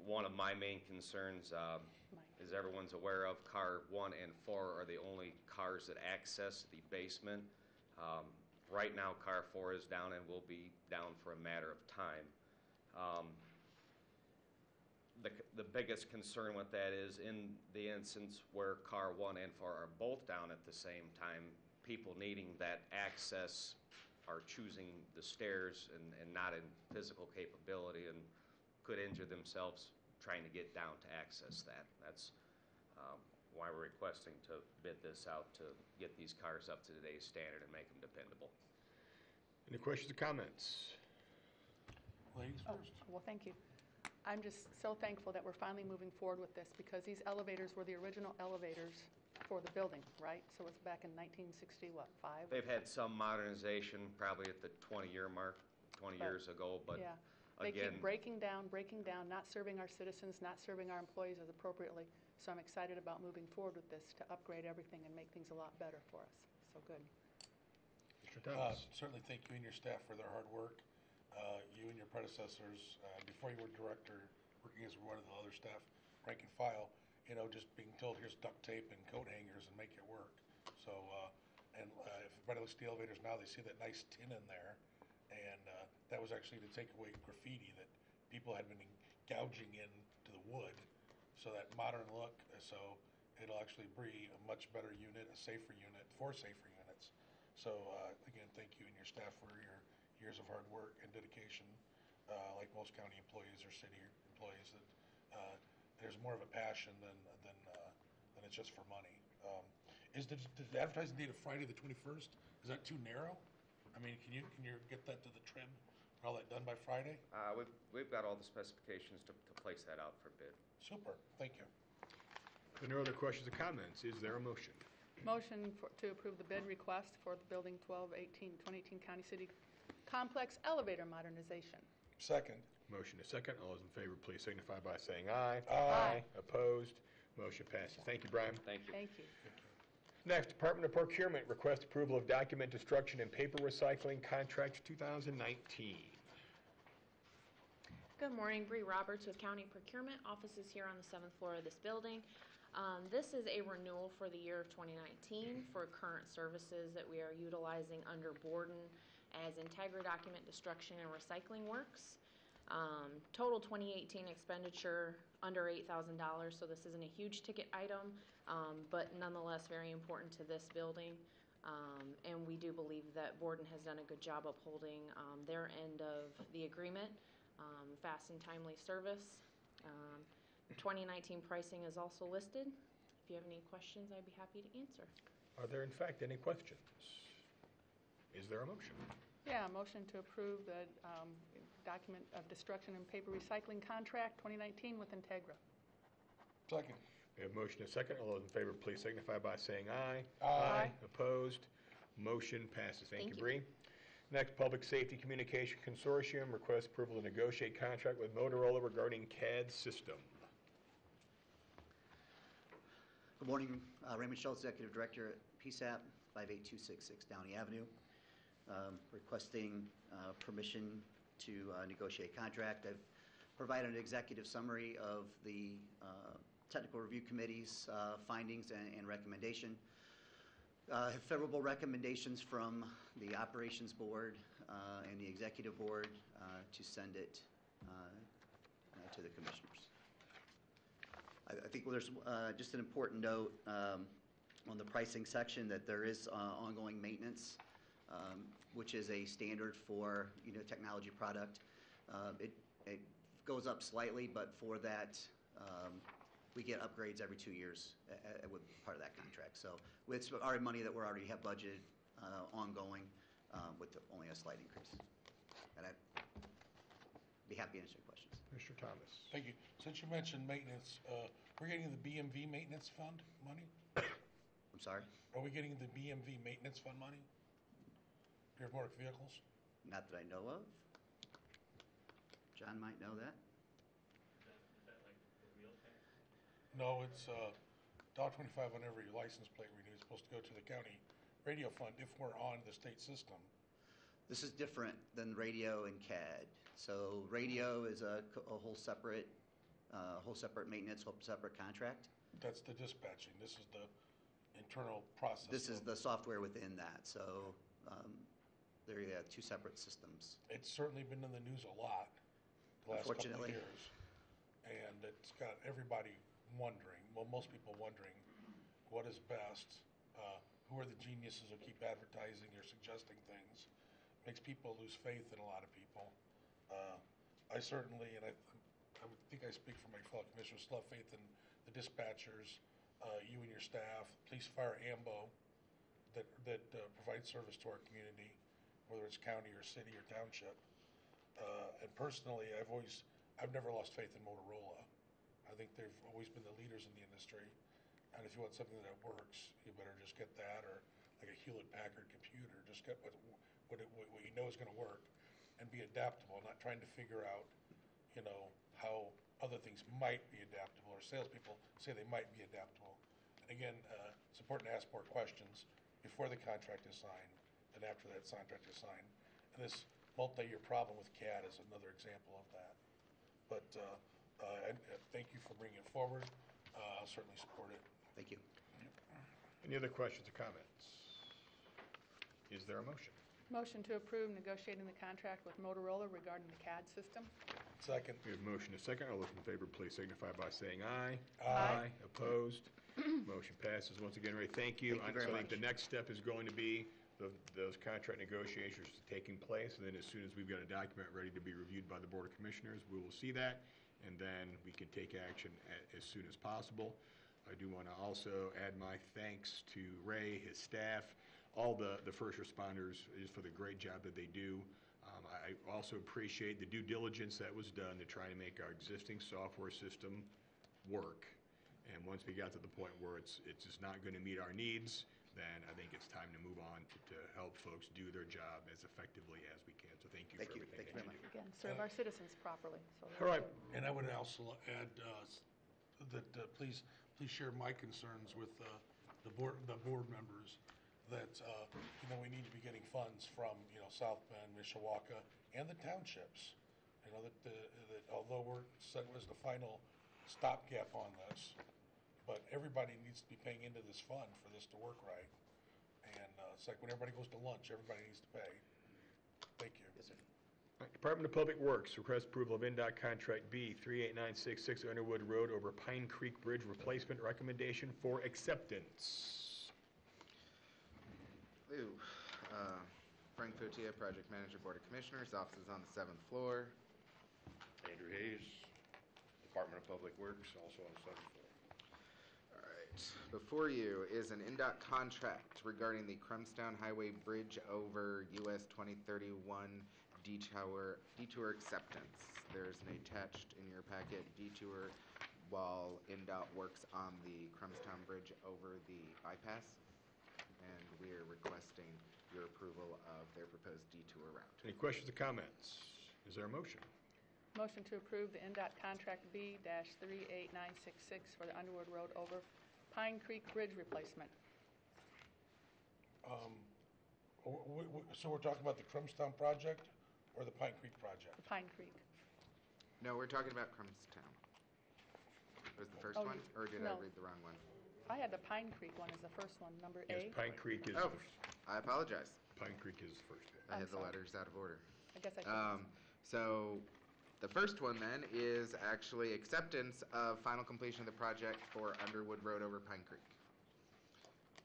One of my main concerns, as everyone's aware of, car 1 and 4 are the only cars that access the basement. Right now, car 4 is down and will be down for a matter of time. The biggest concern with that is in the instance where car 1 and 4 are both down at the same time, people needing that access are choosing the stairs and not in physical capability and could injure themselves trying to get down to access that. That's why we're requesting to bid this out to get these cars up to today's standard and make them dependable. Any questions or comments? Ladies first. Well, thank you. I'm just so thankful that we're finally moving forward with this because these elevators were the original elevators for the building, right? So it's back in 1960, what, 5? They've had some modernization probably at the 20-year mark, 20 years ago, but Yeah. They again, keep breaking down, not serving our citizens, not serving our employees as appropriately. So I'm excited about moving forward with this to upgrade everything and make things a lot better for us. So good. Mr. Thomas? Certainly thank you and your staff for their hard work. You and your predecessors, before you were director, working as one of the other staff, rank and file, just being told, here's duct tape and coat hangers and make it work. So, if everybody looks at the elevators now, they see that nice tin in there. And that was actually to take away graffiti that people had been gouging into the wood. So that modern look, so it'll actually be a much better unit, a safer unit, 4 safer units. So again, thank you and your staff for your years of hard work and dedication. Like most county employees or city employees, that there's more of a passion than it's just for money. Is the advertising date of Friday the 21st? Is that too narrow? I mean, can you get that to the trim and all that done by Friday? we've got all the specifications to place that out for bid. Super, thank you. If there are no other questions or comments, is there a motion? Motion to approve the bid request for the Building 2018 County City Complex Elevator Modernization. Second. Motion is second. All those in favor, please signify by saying aye. Aye. Opposed? Motion passes. Thank you, Brian. Thank you. Thank you. Next, Department of Procurement, request approval of document destruction and paper recycling contract 2019. Good morning, Bree Roberts with County Procurement. Office is here on the 7th floor of this building. This is a renewal for the year of 2019 for current services that we are utilizing under Borden as Integra Document Destruction and Recycling Works. Total 2018 expenditure under $8,000, so this isn't a huge ticket item, but nonetheless very important to this building. And we do believe that Borden has done a good job upholding their end of the agreement. Fast and timely service. 2019 pricing is also listed. If you have any questions, I'd be happy to answer. Are there in fact any questions? Is there a motion? Yeah, motion to approve the document of destruction and paper recycling contract 2019 with Integra. Second. We have motion and second. All those in favor, please signify by saying aye. Aye. Opposed? Motion passes. Thank you, Thank Bree. you. Next, Public Safety Communication Consortium requests approval to negotiate contract with Motorola regarding CAD system. Good morning, Raymond Schultz, Executive Director at PSAP, 58266 Downey Avenue. Requesting permission to negotiate contract. I've provided an executive summary of the Technical Review Committee's findings and recommendation. Have favorable recommendations from the Operations Board and the Executive Board to send it to the Commissioners. I think there's just an important note. on the pricing section that there is ongoing maintenance, which is a standard for, technology product. It goes up slightly, but for that, we get upgrades every 2 years with part of that contract. So it's our money that we already have budgeted ongoing with only a slight increase. And I'd be happy to answer your questions. Mr. Thomas. Thank you. Since you mentioned maintenance, we're getting the BMV maintenance fund money? I'm sorry? Are we getting the BMV maintenance fund money? Bureau of Motor Vehicles? Not that I know of. John might know that. No, it's $1.25 on every license plate renew. It's supposed to go to the county radio fund if we're on the state system. This is different than radio and CAD. So radio is a whole separate maintenance, whole separate contract. That's the dispatching. This is the internal process. This is the software within that. So they're two separate systems. It's certainly been in the news a lot the last couple of Unfortunately. years. And it's got everybody wondering, well, most people wondering, what is best? Who are the geniuses who keep advertising or suggesting things? Makes people lose faith in a lot of people. I certainly, and I would think I speak for my fellow commissioners, love faith in the dispatchers, you and your staff, police, fire, AMBO, that provide service to our community, whether it's county or city or township. And personally, I've never lost faith in Motorola. I think they've always been the leaders in the industry. And if you want something that works, you better just get that, or like a Hewlett-Packard computer. Just get what you know is going to work, and be adaptable. Not trying to figure out, how other things might be adaptable, or salespeople say they might be adaptable. And again, it's important to ask more questions before the contract is signed than after that contract is signed. And this multi-year problem with CAD is another example of that. But thank you for bringing it forward. I'll certainly support it. Thank you. Any other questions or comments? Is there a motion? Motion to approve negotiating the contract with Motorola regarding the CAD system. Second. We have a motion and a second. All those in favor, please signify by saying aye. Aye. Opposed? Motion passes. Once again, Ray, thank you. Thank you very So I think much. the next step is going to be those contract negotiations taking place, and then as soon as we've got a document ready to be reviewed by the Board of Commissioners, we will see that, and then we can take action as soon as possible. I do want to also add my thanks to Ray, his staff, all the first responders for the great job that they do. I also appreciate the due diligence that was done to try to make our existing software system work. And once we got to the point where it's just not going to meet our needs, then I think it's time to move on to help folks do their job as effectively as we can. So thank you for everything Thank you that very you much. do. Again, serve our citizens properly. So All right. And I would also add that please share my concerns with the board members that we need to be getting funds from South Bend, Mishawaka, and the townships. That although we're set as the final stopgap on this, but everybody needs to be paying into this fund for this to work right. And it's like when everybody goes to lunch, everybody needs to pay. Thank you. Yes, sir. Department of Public Works, request approval of NDOT Contract B 38966 Underwood Road over Pine Creek Bridge replacement recommendation for acceptance. Lou, Frank Fotia, Project Manager, Board of Commissioners, offices on the 7th floor. Andrew Hayes, Department of Public Works, also on the 7th floor. All right, before you is an NDOT contract regarding the Crumbstown Highway Bridge over US 2031 detour acceptance. There's an attached in your packet detour while NDOT works on the Crumbstown Bridge over the bypass, and we are requesting your approval of their proposed detour route. Any questions or comments? Is there a motion? Motion to approve the NDOT Contract B-38966 for the Underwood Road over Pine Creek Bridge replacement. So we're talking about the Crumbstown project or the Pine Creek project? The Pine Creek. No, we're talking about Crumbstown. Was the first Oh, one, or did I no. read the wrong one? I had the Pine Creek one as the first one, number Yes, A. Pine Creek is, Oh, I apologize. Pine Creek is the first. I I'm had the sorry. letters out of order. I guess I could. So the first one then is actually acceptance of final completion of the project for Underwood Road over Pine Creek.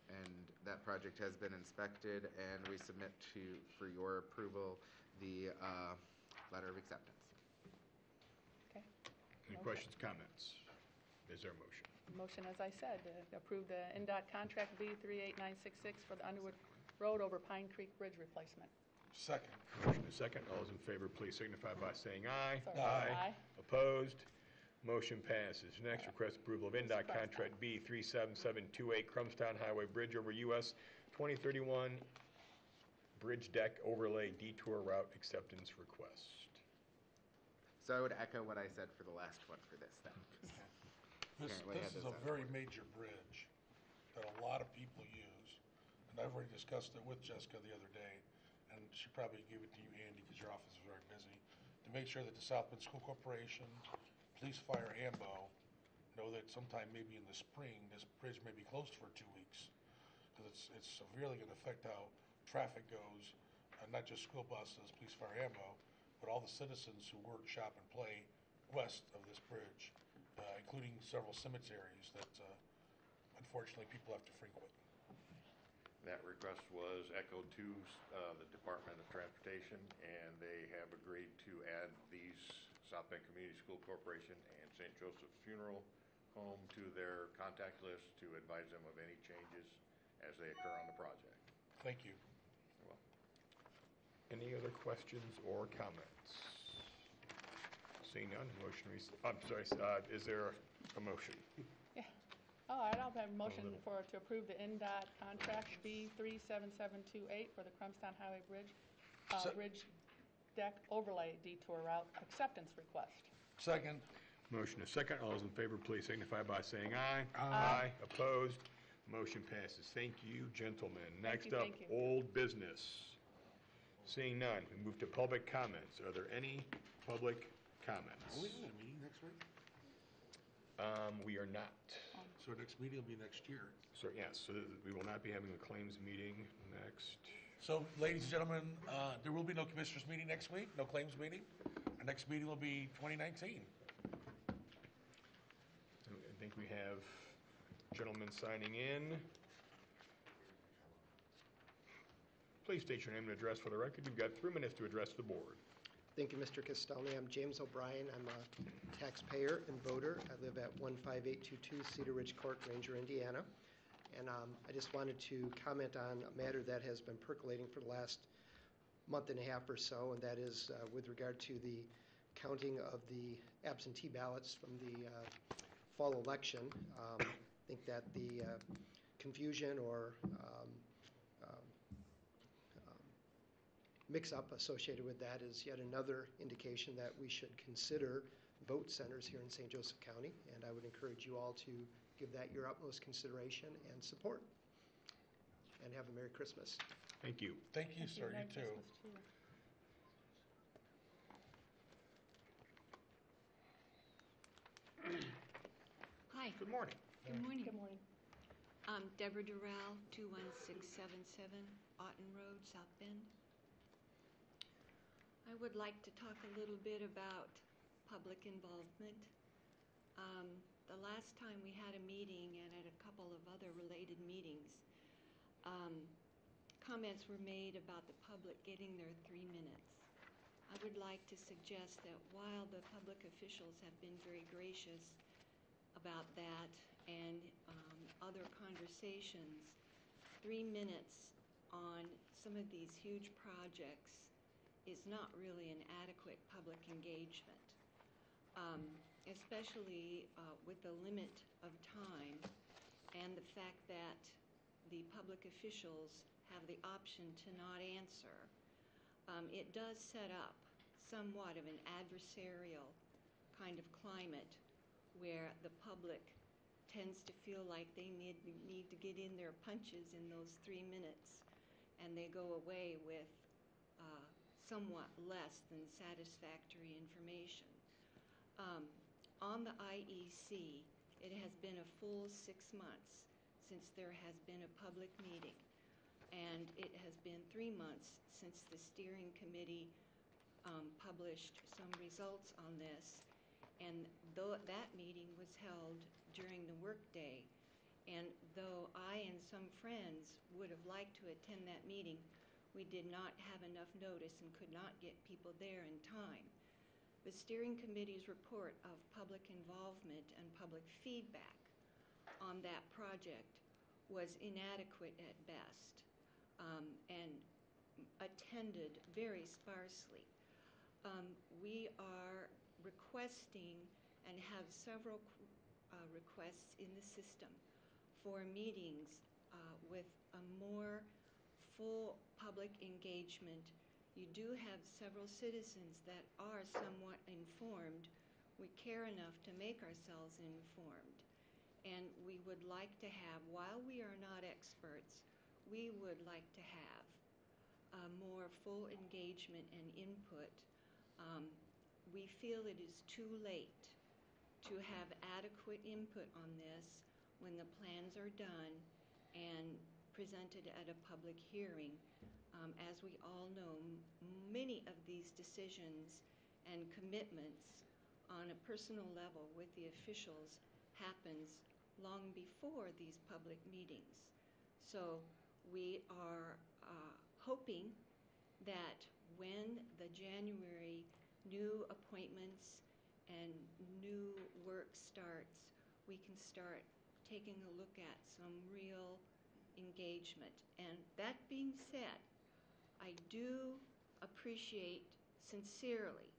and that project has been inspected, and we submit for your approval, the letter of acceptance. Okay. Any questions, comments? Is there a motion? Motion, as I said, to approve the NDOT contract B38966 for the Underwood Road over Pine Creek Bridge replacement. Second. Motion is second. All those in favor, please signify by saying aye. Sorry. Aye. Opposed? Motion passes. Next, request approval of NDOT contract B37728 Crumbstown Highway Bridge over US 2031 Bridge Deck Overlay Detour Route Acceptance Request. So I would echo what I said for the last one for this then. This Apparently had is this a out. very major bridge that a lot of people use, and I've already discussed it with Jessica the other day, and she probably gave it to you, Andy, because your office is very busy, to make sure that the South Bend School Corporation, Police, Fire, AMBO know that sometime maybe in the spring, this bridge may be closed for 2 weeks, because it's severely going to affect how traffic goes, not just school buses, Police, Fire, AMBO, but all the citizens who work, shop, and play west of this bridge, including several cemeteries that unfortunately people have to frequent. That request was echoed to the Department of Transportation, and they have agreed to add these South Bend Community School Corporation and St. Joseph's Funeral Home to their contact list to advise them of any changes as they occur on the project. Thank you. You're welcome. Any other questions or comments? Seeing none, motion, I'm sorry, is there a motion? Yeah. All right, I'll have a motion to approve the NDOT contract B37728 for the Crumbstown Highway Bridge, Bridge Deck Overlay Detour Route Acceptance Request. Second. Motion is second. All those in favor, please signify by saying aye. Aye. Opposed? Motion passes. Thank you, gentlemen. Next up, thank you. old business. Seeing none, we move to public comments. Are there any public comments? Are we doing a meeting next week? We are not. So our next meeting will be next year. So, yes, so we will not be having a claims meeting next. So, ladies and gentlemen, there will be no commissioners meeting next week, no claims meeting. Our next meeting will be 2019. I think we have gentlemen signing in. Please state your name and address for the record. You've got 3 minutes to address the board. Thank you, Mr. Castelny. I'm James O'Brien. I'm a taxpayer and voter. I live at 15822 Cedar Ridge Court, Ranger, Indiana. And I just wanted to comment on a matter that has been percolating for the last month and a half or so, and that is with regard to the counting of the absentee ballots from the fall election. I think that the confusion or mix-up associated with that is yet another indication that we should consider vote centers here in St. Joseph County, and I would encourage you all to give that your utmost consideration and support. And have a Merry Christmas. Thank you. Thank you, sir. Merry You too. Christmas to you. Hi. Good morning. Good morning. Good morning. Deborah Durrell, 21677 Otten Road, South Bend. I would like to talk a little bit about public involvement. The last time we had a meeting and at a couple of other related meetings, comments were made about the public getting their 3 minutes. I would like to suggest that while the public officials have been very gracious about that and other conversations, 3 minutes on some of these huge projects is not really an adequate public engagement, especially with the limit of time and the fact that the public officials have the option to not answer. It does set up somewhat of an adversarial kind of climate where the public tends to feel like they need to get in their punches in those 3 minutes, and they go away with somewhat less than satisfactory information. On the IEC, it has been a full 6 months since there has been a public meeting, and it has been 3 months since the steering committee published some results on this, and though that meeting was held during the workday, And though I and some friends would have liked to attend that meeting, we did not have enough notice and could not get people there in time. The steering committee's report of public involvement and public feedback on that project was inadequate at best, and attended very sparsely. We are requesting and have several requests in the system for meetings with a more full public engagement. You do have several citizens that are somewhat informed. We care enough to make ourselves informed. And we would like to have, while we are not experts, we would like to have more full engagement and input. We feel it is too late to have adequate input on this when the plans are done and presented at a public hearing. As we all know, many of these decisions and commitments on a personal level with the officials happens long before these public meetings. So we are hoping that when the January new appointments and new work starts, we can start taking a look at some real engagement. And that being said, I do appreciate sincerely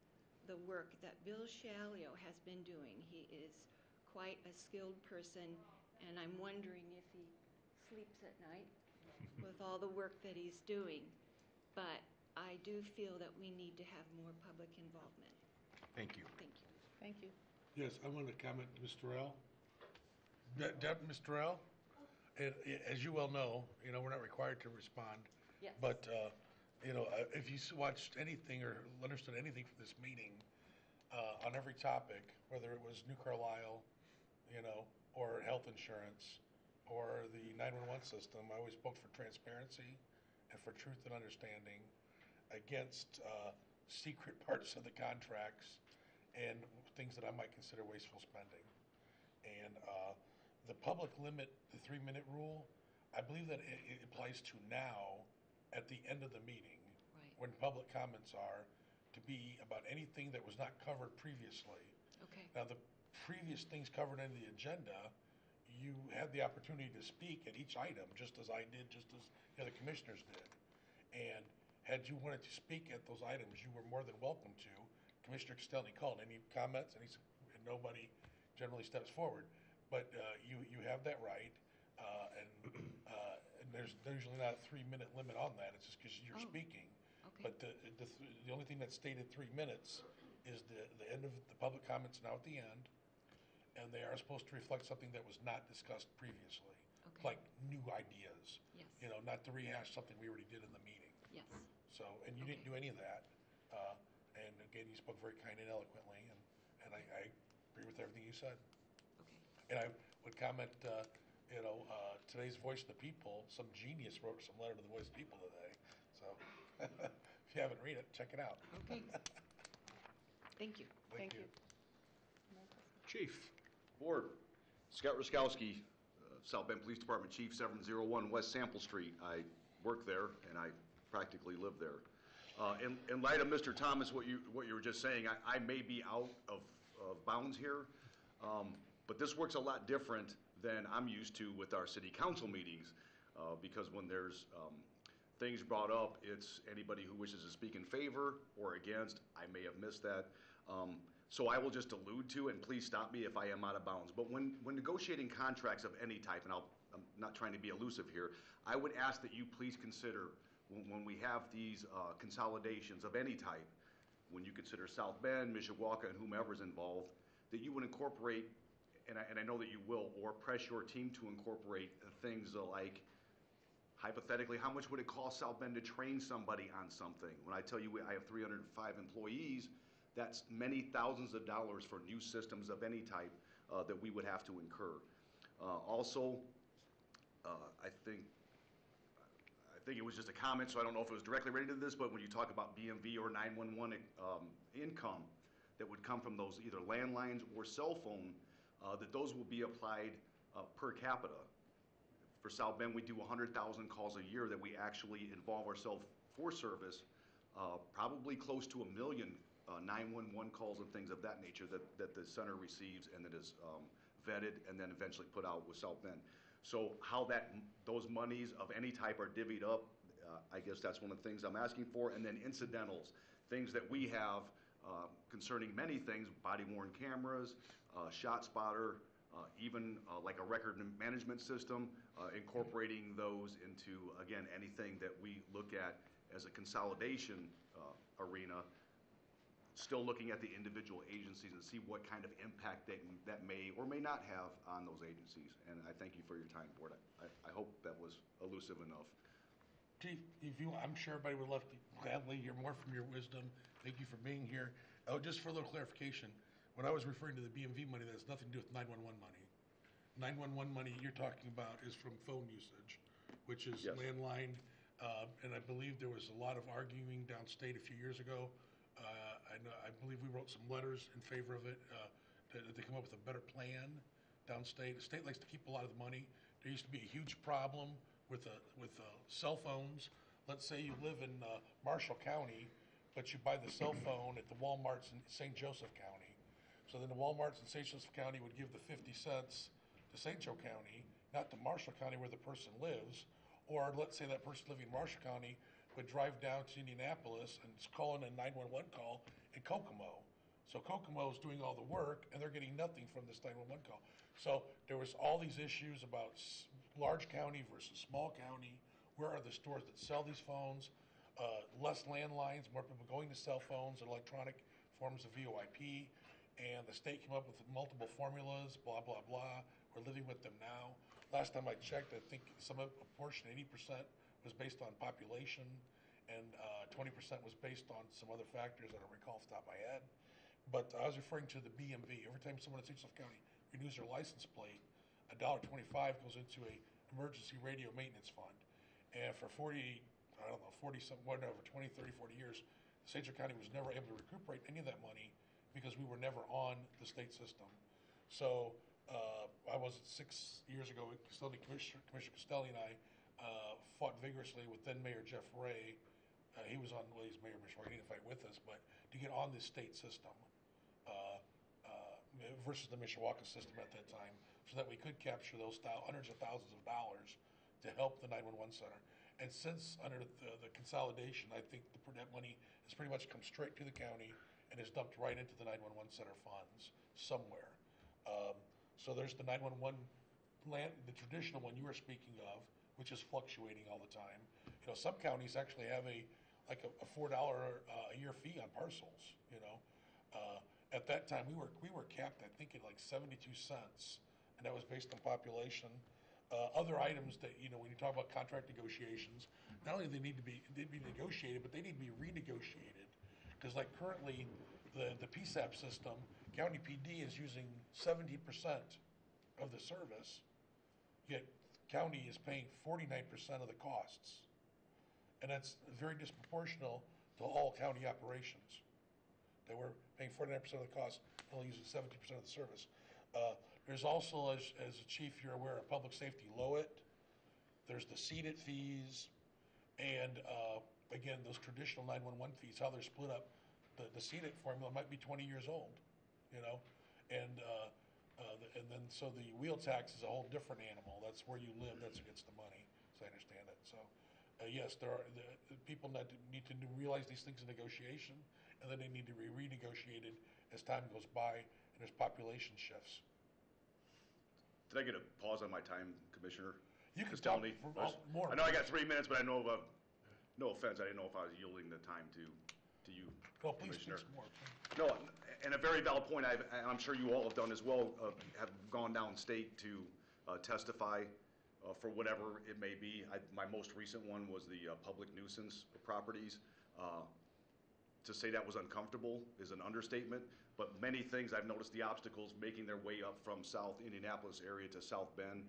the work that Bill Shalio has been doing. He is quite a skilled person, and I'm wondering if he sleeps at night with all the work that he's doing. But I do feel that we need to have more public involvement. Thank you. Thank you. Thank you. Yes, I wanted to comment to Ms. Terrell. Ms. Terrell, as you well know, we're not required to respond. Yes. But, if you watched anything or understood anything from this meeting on every topic, whether it was New Carlisle, or health insurance, or the 911 system, I always spoke for transparency and for truth and understanding against secret parts of the contracts and things that I might consider wasteful spending. And the public limit, the 3-minute rule, I believe that it applies to now at the end of the meeting, right, when public comments are to be about anything that was not covered previously. Okay. Now, the previous things covered in the agenda, you had the opportunity to speak at each item, just as I did, just as the other commissioners did. And had you wanted to speak at those items, you were more than welcome to. Commissioner Castelny called. Any comments? And he said, nobody generally steps forward. But you have that right. And there's usually not a 3-minute limit on that. It's just because you're speaking. Okay. But the only thing that's stated 3 minutes is the end of the public comments now at the end. And they are supposed to reflect something that was not discussed previously. Okay. Like new ideas. Yes. Not to rehash something we already did in the meeting. Yes. So, and you didn't do any of that. And again, you spoke very kind and eloquently, and I agree with everything you said. Okay. And I would comment, today's Voice of the People, some genius wrote some letter to the Voice of the People today. So if you haven't read it, check it out. Okay. Thank you. Thank you. Chief. Board, Scott Ruskowski, South Bend Police Department Chief, 701 West Sample Street. I work there, and I practically live there. In light of Mr. Thomas, what you were just saying, I may be out of bounds here, but this works a lot different than I'm used to with our city council meetings, because when there's things brought up, it's anybody who wishes to speak in favor or against. I may have missed that. So I will just allude to, and please stop me if I am out of bounds, but when negotiating contracts of any type, and I'm not trying to be elusive here, I would ask that you please consider when we have these consolidations of any type, when you consider South Bend, Mishawaka, and whomever's involved, that you would incorporate, and I know that you will, or press your team to incorporate things like, hypothetically, how much would it cost South Bend to train somebody on something? When I tell you I have 305 employees, that's many thousands of dollars for new systems of any type that we would have to incur. Also, I think it was just a comment, so I don't know if it was directly related to this, but when you talk about BMV or 911 income that would come from those either landlines or cell phone, that those will be applied per capita. For South Bend, we do 100,000 calls a year that we actually involve ourselves for service, probably close to 1 million 911 calls and things of that nature that the center receives and that is vetted and then eventually put out with South Bend. So how those monies of any type are divvied up, I guess that's one of the things I'm asking for. And then incidentals, things that we have concerning many things, body-worn cameras, shot spotter, even like a record management system, incorporating those into, again, anything that we look at as a consolidation arena, still looking at the individual agencies and see what kind of impact that may or may not have on those agencies. And I thank you for your time, Board. I hope that was elusive enough. Chief, I'm sure everybody would love to gladly hear more from your wisdom. Thank you for being here. Oh, just for a little clarification, when I was referring to the BMV money, that has nothing to do with 911 money. 911 money you're talking about is from phone usage, which is landline. And I believe there was a lot of arguing downstate a few years ago. I believe we wrote some letters in favor of it to come up with a better plan downstate. The state likes to keep a lot of the money. There used to be a huge problem with cell phones. Let's say you live in Marshall County, but you buy the cell phone at the Walmarts in St. Joseph County. So then the Walmarts in St. Joseph County would give the 50 cents to St. Joe County, not to Marshall County where the person lives. Or let's say that person living in Marshall County would drive down to Indianapolis and call in a 911 call in Kokomo. So Kokomo is doing all the work, and they're getting nothing from this 911 call. So there was all these issues about large county versus small county. Where are the stores that sell these phones? Less landlines, more people going to cell phones, electronic forms of VoIP. And the state came up with multiple formulas, blah, blah, blah. We're living with them now. Last time I checked, I think a portion, 80%, was based on population, and 20% was based on some other factors I don't recall off the top of my head. But I was referring to the BMV. Every time someone in St. Joseph County renews their license plate, $1.25 goes into a emergency radio maintenance fund. And for 20, 30, 40 years, St. Joe County was never able to recuperate any of that money because we were never on the state system. So I was 6 years ago, Commissioner Castelli and I fought vigorously with then Mayor Jeff Ray. He was on, he's Mayor Mishawaka, he didn't fight with us, but to get on this state system versus the Mishawaka system at that time, so that we could capture those hundreds of thousands of dollars to help the 911 center. And since under the consolidation, I think that money has pretty much come straight to the county and is dumped right into the 911 center funds somewhere. So there's the 911 the traditional one you were speaking of, which is fluctuating all the time. You know, some counties actually have a $4 a year fee on parcels. You know, at that time we were capped, I think, at like 72 cents, and that was based on population. Other items that, you know, when you talk about contract negotiations, not only they need to be negotiated, but they need to be renegotiated, because like currently the PSAP system, County PD is using 70% of the service, yet county is paying 49% of the costs. And that's very disproportional to all county operations. They were paying 49% of the cost, only using 70% of the service. There's also, as a chief, you're aware of public safety LOIT. There's the seated fees, and again, those traditional 911 fees, how they're split up. The seated formula might be 20 years old, you know, and then so the wheel tax is a whole different animal. That's where you live. That's who gets the money, as I understand it. So, yes, there are the people that need to realize these things in negotiation, and then they need to be renegotiated as time goes by and as population shifts. Did I get a pause on my time, Commissioner? You can talk more. I know I got 3 minutes, but I know, no offense, I didn't know if I was yielding the time to you, well, please, Commissioner. Please, more. No, and a very valid point, I'm sure you all have done as well, have gone downstate to testify for whatever it may be. My most recent one was the public nuisance properties. to say that was uncomfortable is an understatement, but many things, I've noticed the obstacles making their way up from South Indianapolis area to South Bend.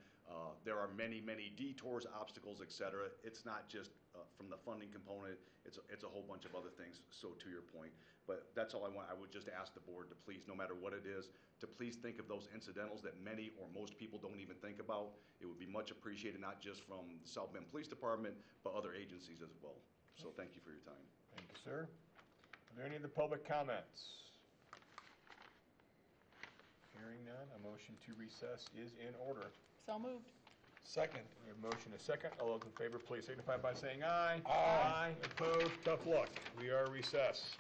There are many, many detours, obstacles, et cetera. It's not just from the funding component, it's a whole bunch of other things, so to your point. But that's all I want. I would just ask the board to please, no matter what it is, to please think of those incidentals that many or most people don't even think about. It would be much appreciated, not just from the South Bend Police Department, but other agencies as well. So thank you for your time. Thank you, sir. Are there any other public comments? Hearing none, a motion to recess is in order. So moved. Second. We have a motion and a second. All those in favor, please signify by saying aye. Aye. Opposed? Tough luck. We are recessed.